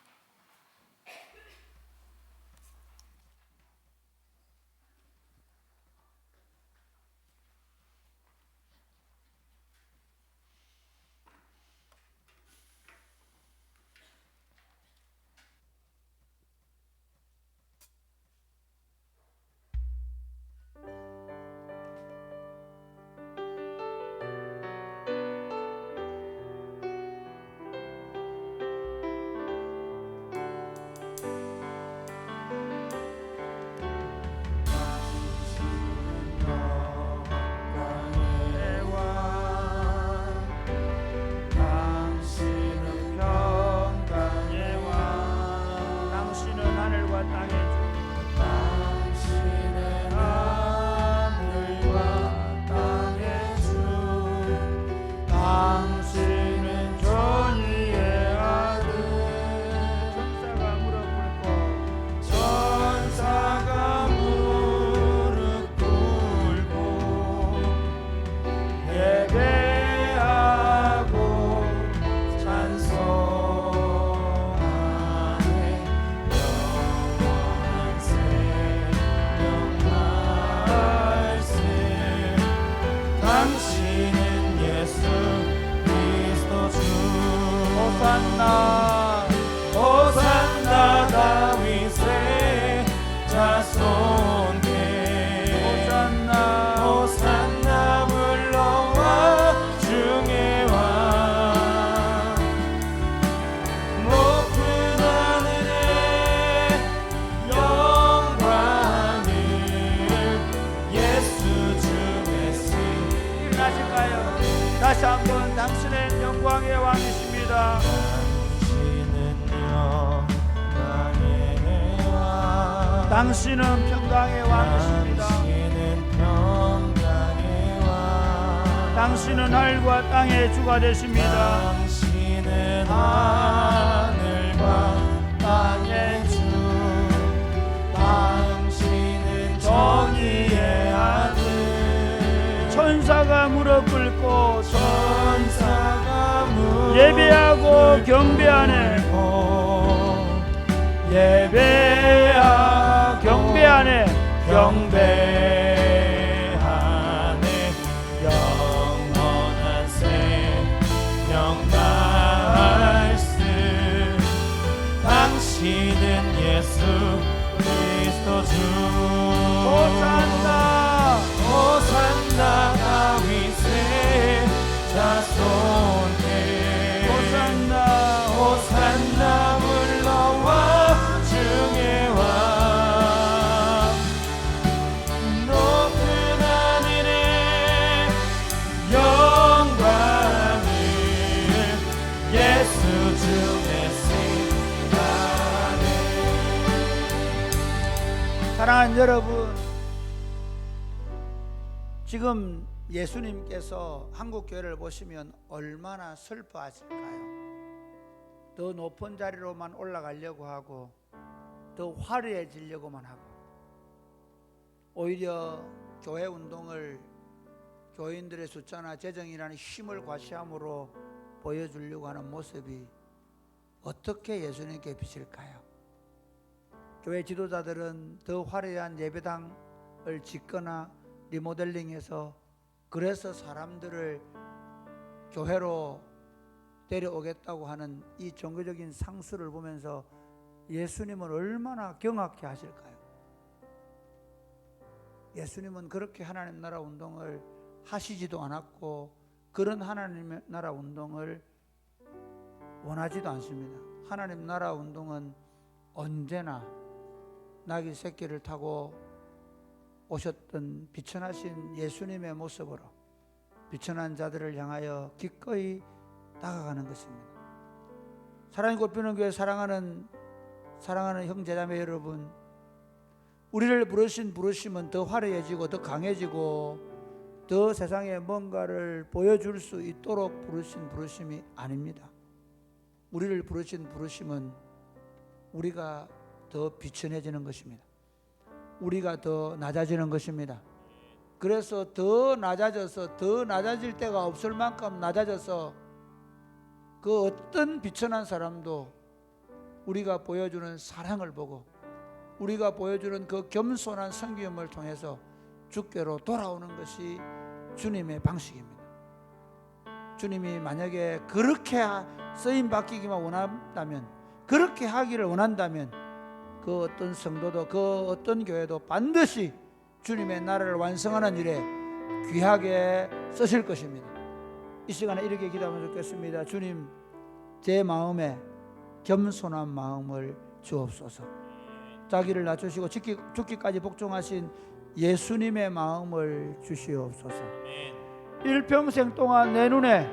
호산나 다윗의 자손께 호산나 물러와 중의 왕 높은 하늘에 영광을 예수 주의 신 일어나실까요? 다시 한번 당신의 영광의 왕이십니다. 당신은 평강의 왕이십니다. 당신은 하늘과 땅의 주가 되십니다. 당신은 하늘과 땅의 주 당신은 정의의 아들 천사가 무릎 꿇고 천사가 무릎 예배하고 경배하네. 예배하고 경배하네. 경배하네 영원한 생명 말씀 당신은 예수 그리스도 주 호산나 호산나 다윗의 자손께 호산나 호산나 물러와 중의 왕 높은 하늘에 영광을 예수 주의 승하네. 사랑하는 여러분, 지금 예수님께서 한국교회를 보시면 얼마나 슬퍼하실까요? 더 높은 자리로만 올라가려고 하고 더 화려해지려고만 하고 오히려 교회 운동을 교인들의 숫자나 재정이라는 힘을 과시함으로 보여주려고 하는 모습이 어떻게 예수님께 비칠까요? 교회 지도자들은 더 화려한 예배당을 짓거나 리모델링해서 그래서 사람들을 교회로 데려오겠다고 하는 이 종교적인 상수를 보면서 예수님은 얼마나 경악해 하실까요? 예수님은 그렇게 하나님 나라 운동을 하시지도 않았고 그런 하나님 나라 운동을 원하지도 않습니다. 하나님 나라 운동은 언제나 나귀 새끼를 타고 오셨던 비천하신 예수님의 모습으로 비천한 자들을 향하여 기꺼이 다가가는 것입니다. 사랑이 꽃피는 교회 사랑하는 형제자매 여러분, 우리를 부르신 부르심은 더 화려해지고 더 강해지고 더 세상에 뭔가를 보여줄 수 있도록 부르신 부르심이 아닙니다. 우리를 부르신 부르심은 우리가 더 비천해지는 것입니다. 우리가 더 낮아지는 것입니다. 그래서 더 낮아져서 더 낮아질 데가 없을 만큼 낮아져서 그 어떤 비천한 사람도 우리가 보여주는 사랑을 보고 우리가 보여주는 그 겸손한 섬김을 통해서 주께로 돌아오는 것이 주님의 방식입니다. 주님이 만약에 그렇게 쓰임 받기기만 원한다면, 그렇게 하기를 원한다면 그 어떤 성도도 그 어떤 교회도 반드시 주님의 나라를 완성하는 일에 귀하게 쓰실 것입니다. 이 시간에 이렇게 기도하면 좋겠습니다. 주님, 제 마음에 겸손한 마음을 주옵소서. 자기를 낮추시고 죽기까지 복종하신 예수님의 마음을 주시옵소서. 일평생 동안 내 눈에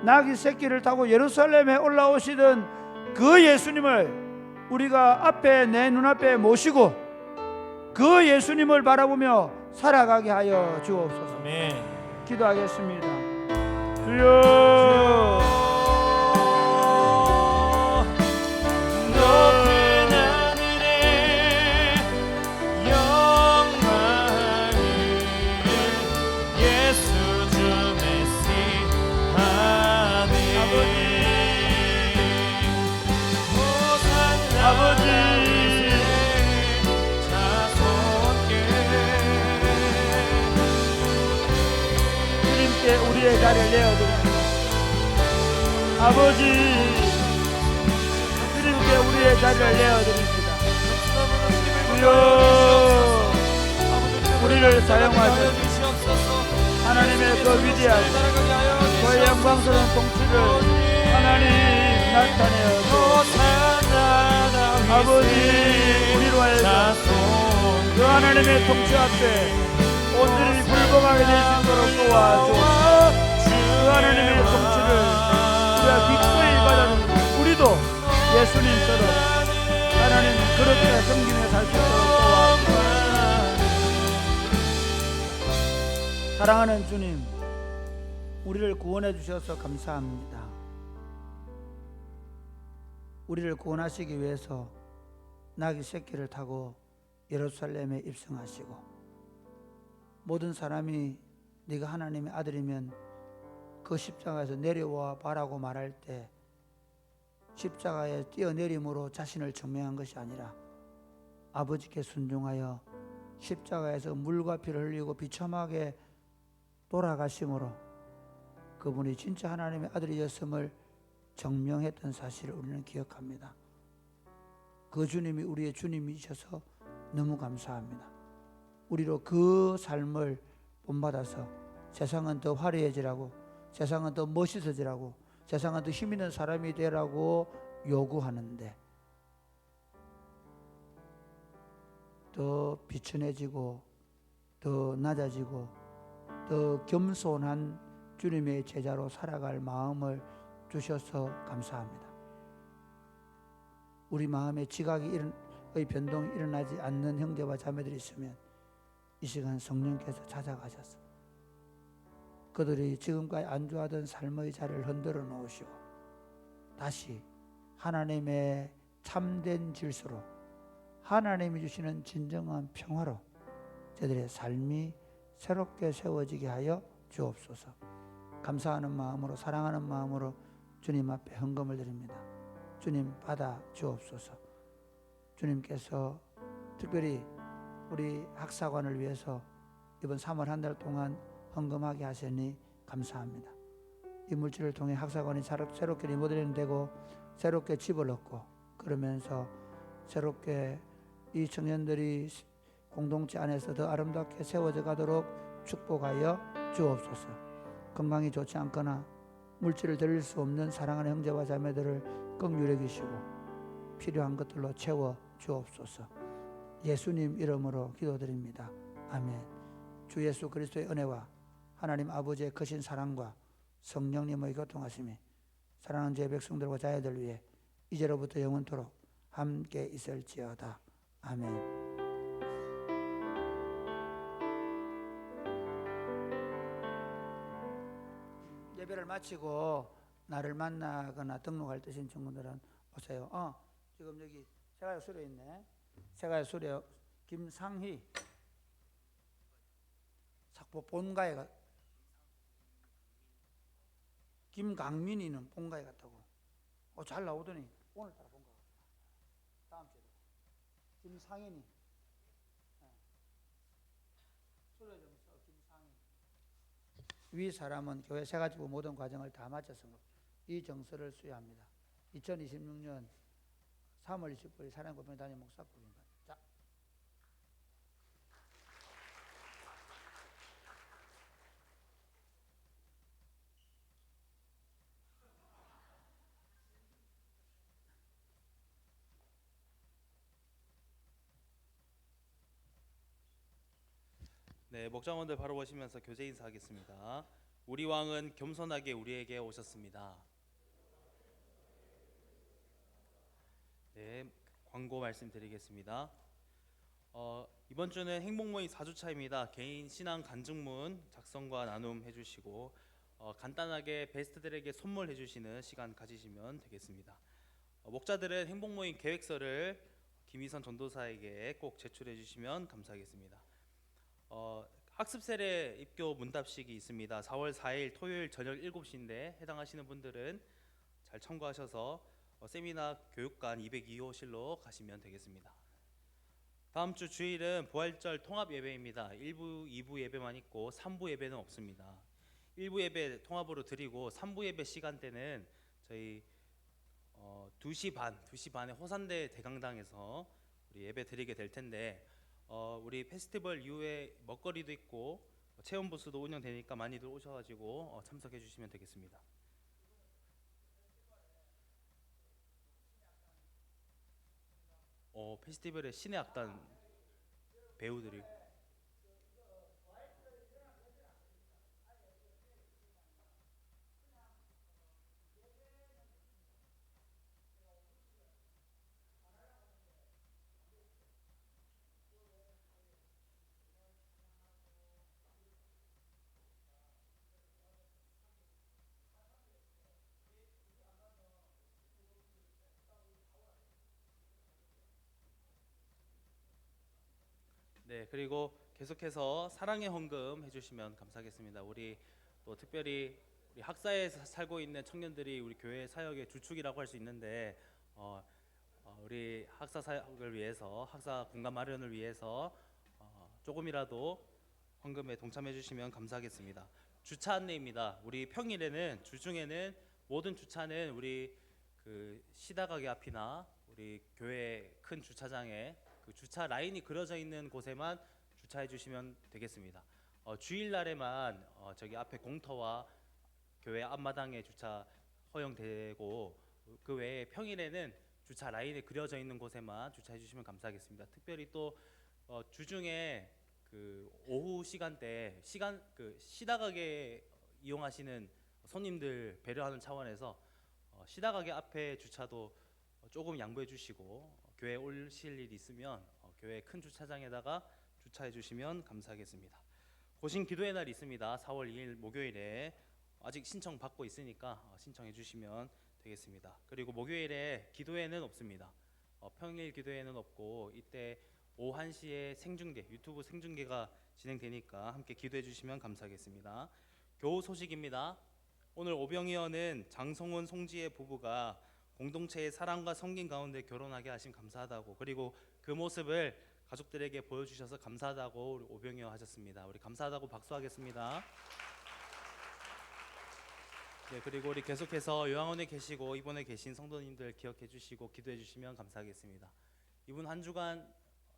나귀 새끼를 타고 예루살렘에 올라오시던 그 예수님을 우리가 앞에 내 눈앞에 모시고 그 예수님을 바라보며 살아가게 하여 주옵소서. 아멘. 기도하겠습니다. 주여, 높은 하늘에 영광을 예수 주 메시아니 호산나 아버지, 자손께 주님께 우리의 자리를 내어드립니다. 아버지, 주님께 우리의 자리를 내어드립니다. 주여, 우리를 사용하셔서 하나님의 그 위대한 그 영광스러운 통치를 하나님 나타내어 주옵소서. 아버지, 우리로 하여금 그 하나님의 통치 앞에 온전히 불복하게 될 수 있도록 도와주옵소서. 그 하나님의 통치를 우리가 기꺼이 받아들이고 우리도 예수님처럼 하나님 그렇게 섬기며 살 수 있도록 도와주옵소서. 사랑하는 주님, 우리를 구원해 주셔서 감사합니다. 우리를 구원하시기 위해서 나귀 새끼를 타고 예루살렘에 입성하시고 모든 사람이 네가 하나님의 아들이면 그 십자가에서 내려와 봐라고 말할 때 십자가에 뛰어내림으로 자신을 증명한 것이 아니라 아버지께 순종하여 십자가에서 물과 피를 흘리고 비참하게 돌아가심으로 그분이 진짜 하나님의 아들이었음을 증명했던 사실을 우리는 기억합니다. 그 주님이 우리의 주님이셔서 너무 감사합니다. 우리로 그 삶을 본받아서 세상은 더 화려해지라고, 세상은 더 멋있어지라고, 세상은 더 힘 있는 사람이 되라고 요구하는데 더 비천해지고 더 낮아지고 더 겸손한 주님의 제자로 살아갈 마음을 주셔서 감사합니다. 우리 마음에 지각의 변동이 일어나지 않는 형제와 자매들이 있으면 이 시간 성령께서 찾아가셔서 그들이 지금까지 안주하던 삶의 자리를 흔들어 놓으시고 다시 하나님의 참된 질서로 하나님이 주시는 진정한 평화로 저들의 삶이 새롭게 세워지게 하여 주옵소서. 감사하는 마음으로 사랑하는 마음으로 주님 앞에 헌금을 드립니다. 주님 받아 주옵소서. 주님께서 특별히 우리 학사관을 위해서 이번 3월 한 달 동안 헌금하게 하시니 감사합니다. 이 물질을 통해 학사관이 새롭게 리모델링 되고 새롭게 집을 얻고 그러면서 새롭게 이 청년들이 공동체 안에서 더 아름답게 세워져 가도록 축복하여 주옵소서. 건강이 좋지 않거나 물질을 드릴 수 없는 사랑하는 형제와 자매들을 긍휼히 여기시고 필요한 것들로 채워 주옵소서. 예수님 이름으로 기도드립니다. 아멘. 주 예수 그리스도의 은혜와 하나님 아버지의 크신 사랑과 성령님의 교통하심이 사랑하는 제 백성들과 자녀들 위해 이제로부터 영원토록 함께 있을지어다. 아멘. 예배를 마치고 나를 만나거나 등록할 뜻인 친구들은 오세요. 지금 여기 세가야 수레 있네. 세가야 수레 김상희 sakpo 본가에 가. 김강민이는 본가에 갔다고. 잘 나오더니 오늘따라 본가 갔다. 다음 주에. 김상인이. 수레 좀 써. 김상인. 위 사람은 교회 세 가지고 모든 과정을 다 마쳐서 이 정서를 수여합니다. 2026년 3월 29일 사랑고병 담임 목사급입니다. 자. 네, 목장원들 바로 보시면서 교제 인사하겠습니다. 우리 왕은 겸손하게 우리에게 오셨습니다. 네, 광고 말씀드리겠습니다. 이번 주는 행복모임 4주차입니다. 개인 신앙 간증문 작성과 나눔 해주시고 간단하게 베스트들에게 선물해 주시는 시간 가지시면 되겠습니다. 목자들은 행복모임 계획서를 김희선 전도사에게 꼭 제출해 주시면 감사하겠습니다. 학습 세례 입교 문답식이 있습니다. 4월 4일 토요일 저녁 7시인데 해당하시는 분들은 잘 참고하셔서 세미나 교육관 202호실로 가시면 되겠습니다. 다음 주 주일은 부활절 통합 예배입니다. 1부, 2부 예배만 있고 3부 예배는 없습니다. 1부 예배 통합으로 드리고 3부 예배 시간대는 저희 2시 반에 호산대 대강당에서 우리 예배 드리게 될 텐데 우리 페스티벌 이후에 먹거리도 있고 체험 부스도 운영되니까 많이들 오셔가지고 참석해 주시면 되겠습니다. 페스티벌에 신의 악단 배우들이 네, 그리고 계속해서 사랑의 헌금 해주시면 감사하겠습니다. 우리 또 특별히 우리 학사에 살고 있는 청년들이 우리 교회 사역의 주축이라고 할 수 있는데 우리 학사 사역을 위해서 학사 공간 마련을 위해서 조금이라도 헌금에 동참해 주시면 감사하겠습니다. 주차 안내입니다. 우리 평일에는 주중에는 모든 주차는 우리 그 시다가게 앞이나 우리 교회 큰 주차장에 그 주차 라인이 그려져 있는 곳에만 주차해 주시면 되겠습니다. 주일날에만 저기 앞에 공터와 교회 앞마당에 주차 허용되고 그 외에 평일에는 주차 라인에 그려져 있는 곳에만 주차해 주시면 감사하겠습니다. 특별히 또 주중에 그 오후 시간대 그 시다가게 이용하시는 손님들 배려하는 차원에서 시다가게 앞에 주차도 조금 양보해 주시고 교회 오실 일 있으면 교회 큰 주차장에다가 주차해 주시면 감사하겠습니다. 고신 기도의 날 있습니다. 4월 2일 목요일에 아직 신청 받고 있으니까 신청해 주시면 되겠습니다. 그리고 목요일에 기도회는 없습니다. 평일 기도회는 없고 이때 오후 1시에 생중계 유튜브 생중계가 진행되니까 함께 기도해 주시면 감사하겠습니다. 교우 소식입니다. 오늘 오병이어는 장성훈 송지혜 부부가 공동체의 사랑과 섬김 가운데 결혼하게 하심 감사하다고, 그리고 그 모습을 가족들에게 보여주셔서 감사하다고 우리 오병이어 하셨습니다. 우리 감사하다고 박수하겠습니다. 네, 그리고 우리 계속해서 요양원에 계시고 입원해 계신 성도님들 기억해 주시고 기도해 주시면 감사하겠습니다. 이분 한 주간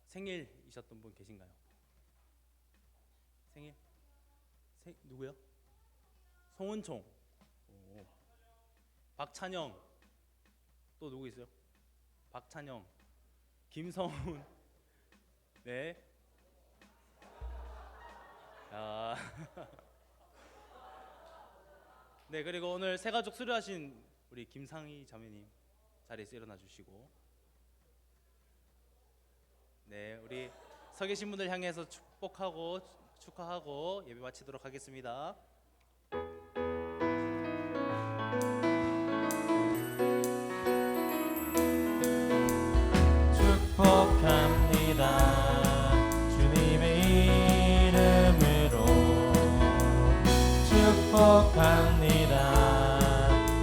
생일이셨던 분 계신가요? 생일? 누구요? 송은총, 박찬영, 또 누구 있어요? 박찬영, 김성훈, 네. 네, 그리고 오늘 새가족 수료하신 우리 김상희 자매님 자리에서 일어나 주시고, 네, 우리 서 계신 분들 향해서 축복하고 축하하고 예배 마치도록 하겠습니다.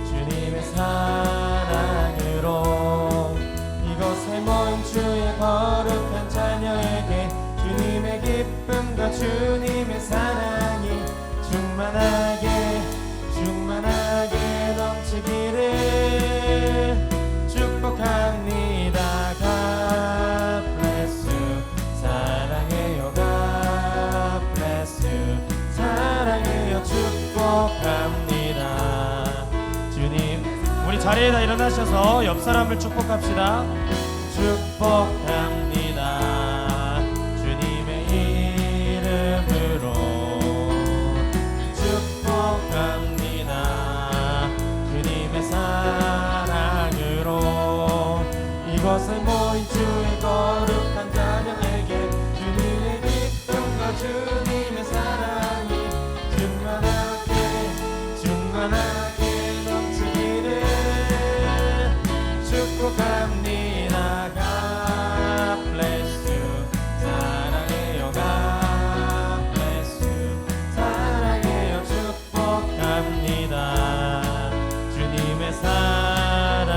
주님의 사랑으로 이곳에 모인 주의 거룩한 자녀에게 주님의 기쁨과 주님의 사랑이 충만하게 넘치기를 축복합니다. God bless you. 사랑해요. God bless you. 사랑해요. 축복합니다. 주님, 우리 자리에다 일어나셔서 옆 사람을 축복합시다. 축복합니다. 주님의 이름으로 축복합니다. 주님의 사랑으로 이곳에 모인 주의 거룩한 자녀에게 주님의 기쁨과 주님의 사랑이 충만하게 넘치기를 축복합니다. God bless you. 사랑해요. God bless you. 사랑해요. 축복합니다. 주님의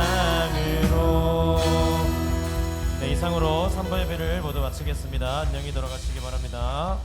사랑으로. 네, 이상으로 3번 예배를 모두 마치겠습니다. 안녕히 돌아가시기 바랍니다.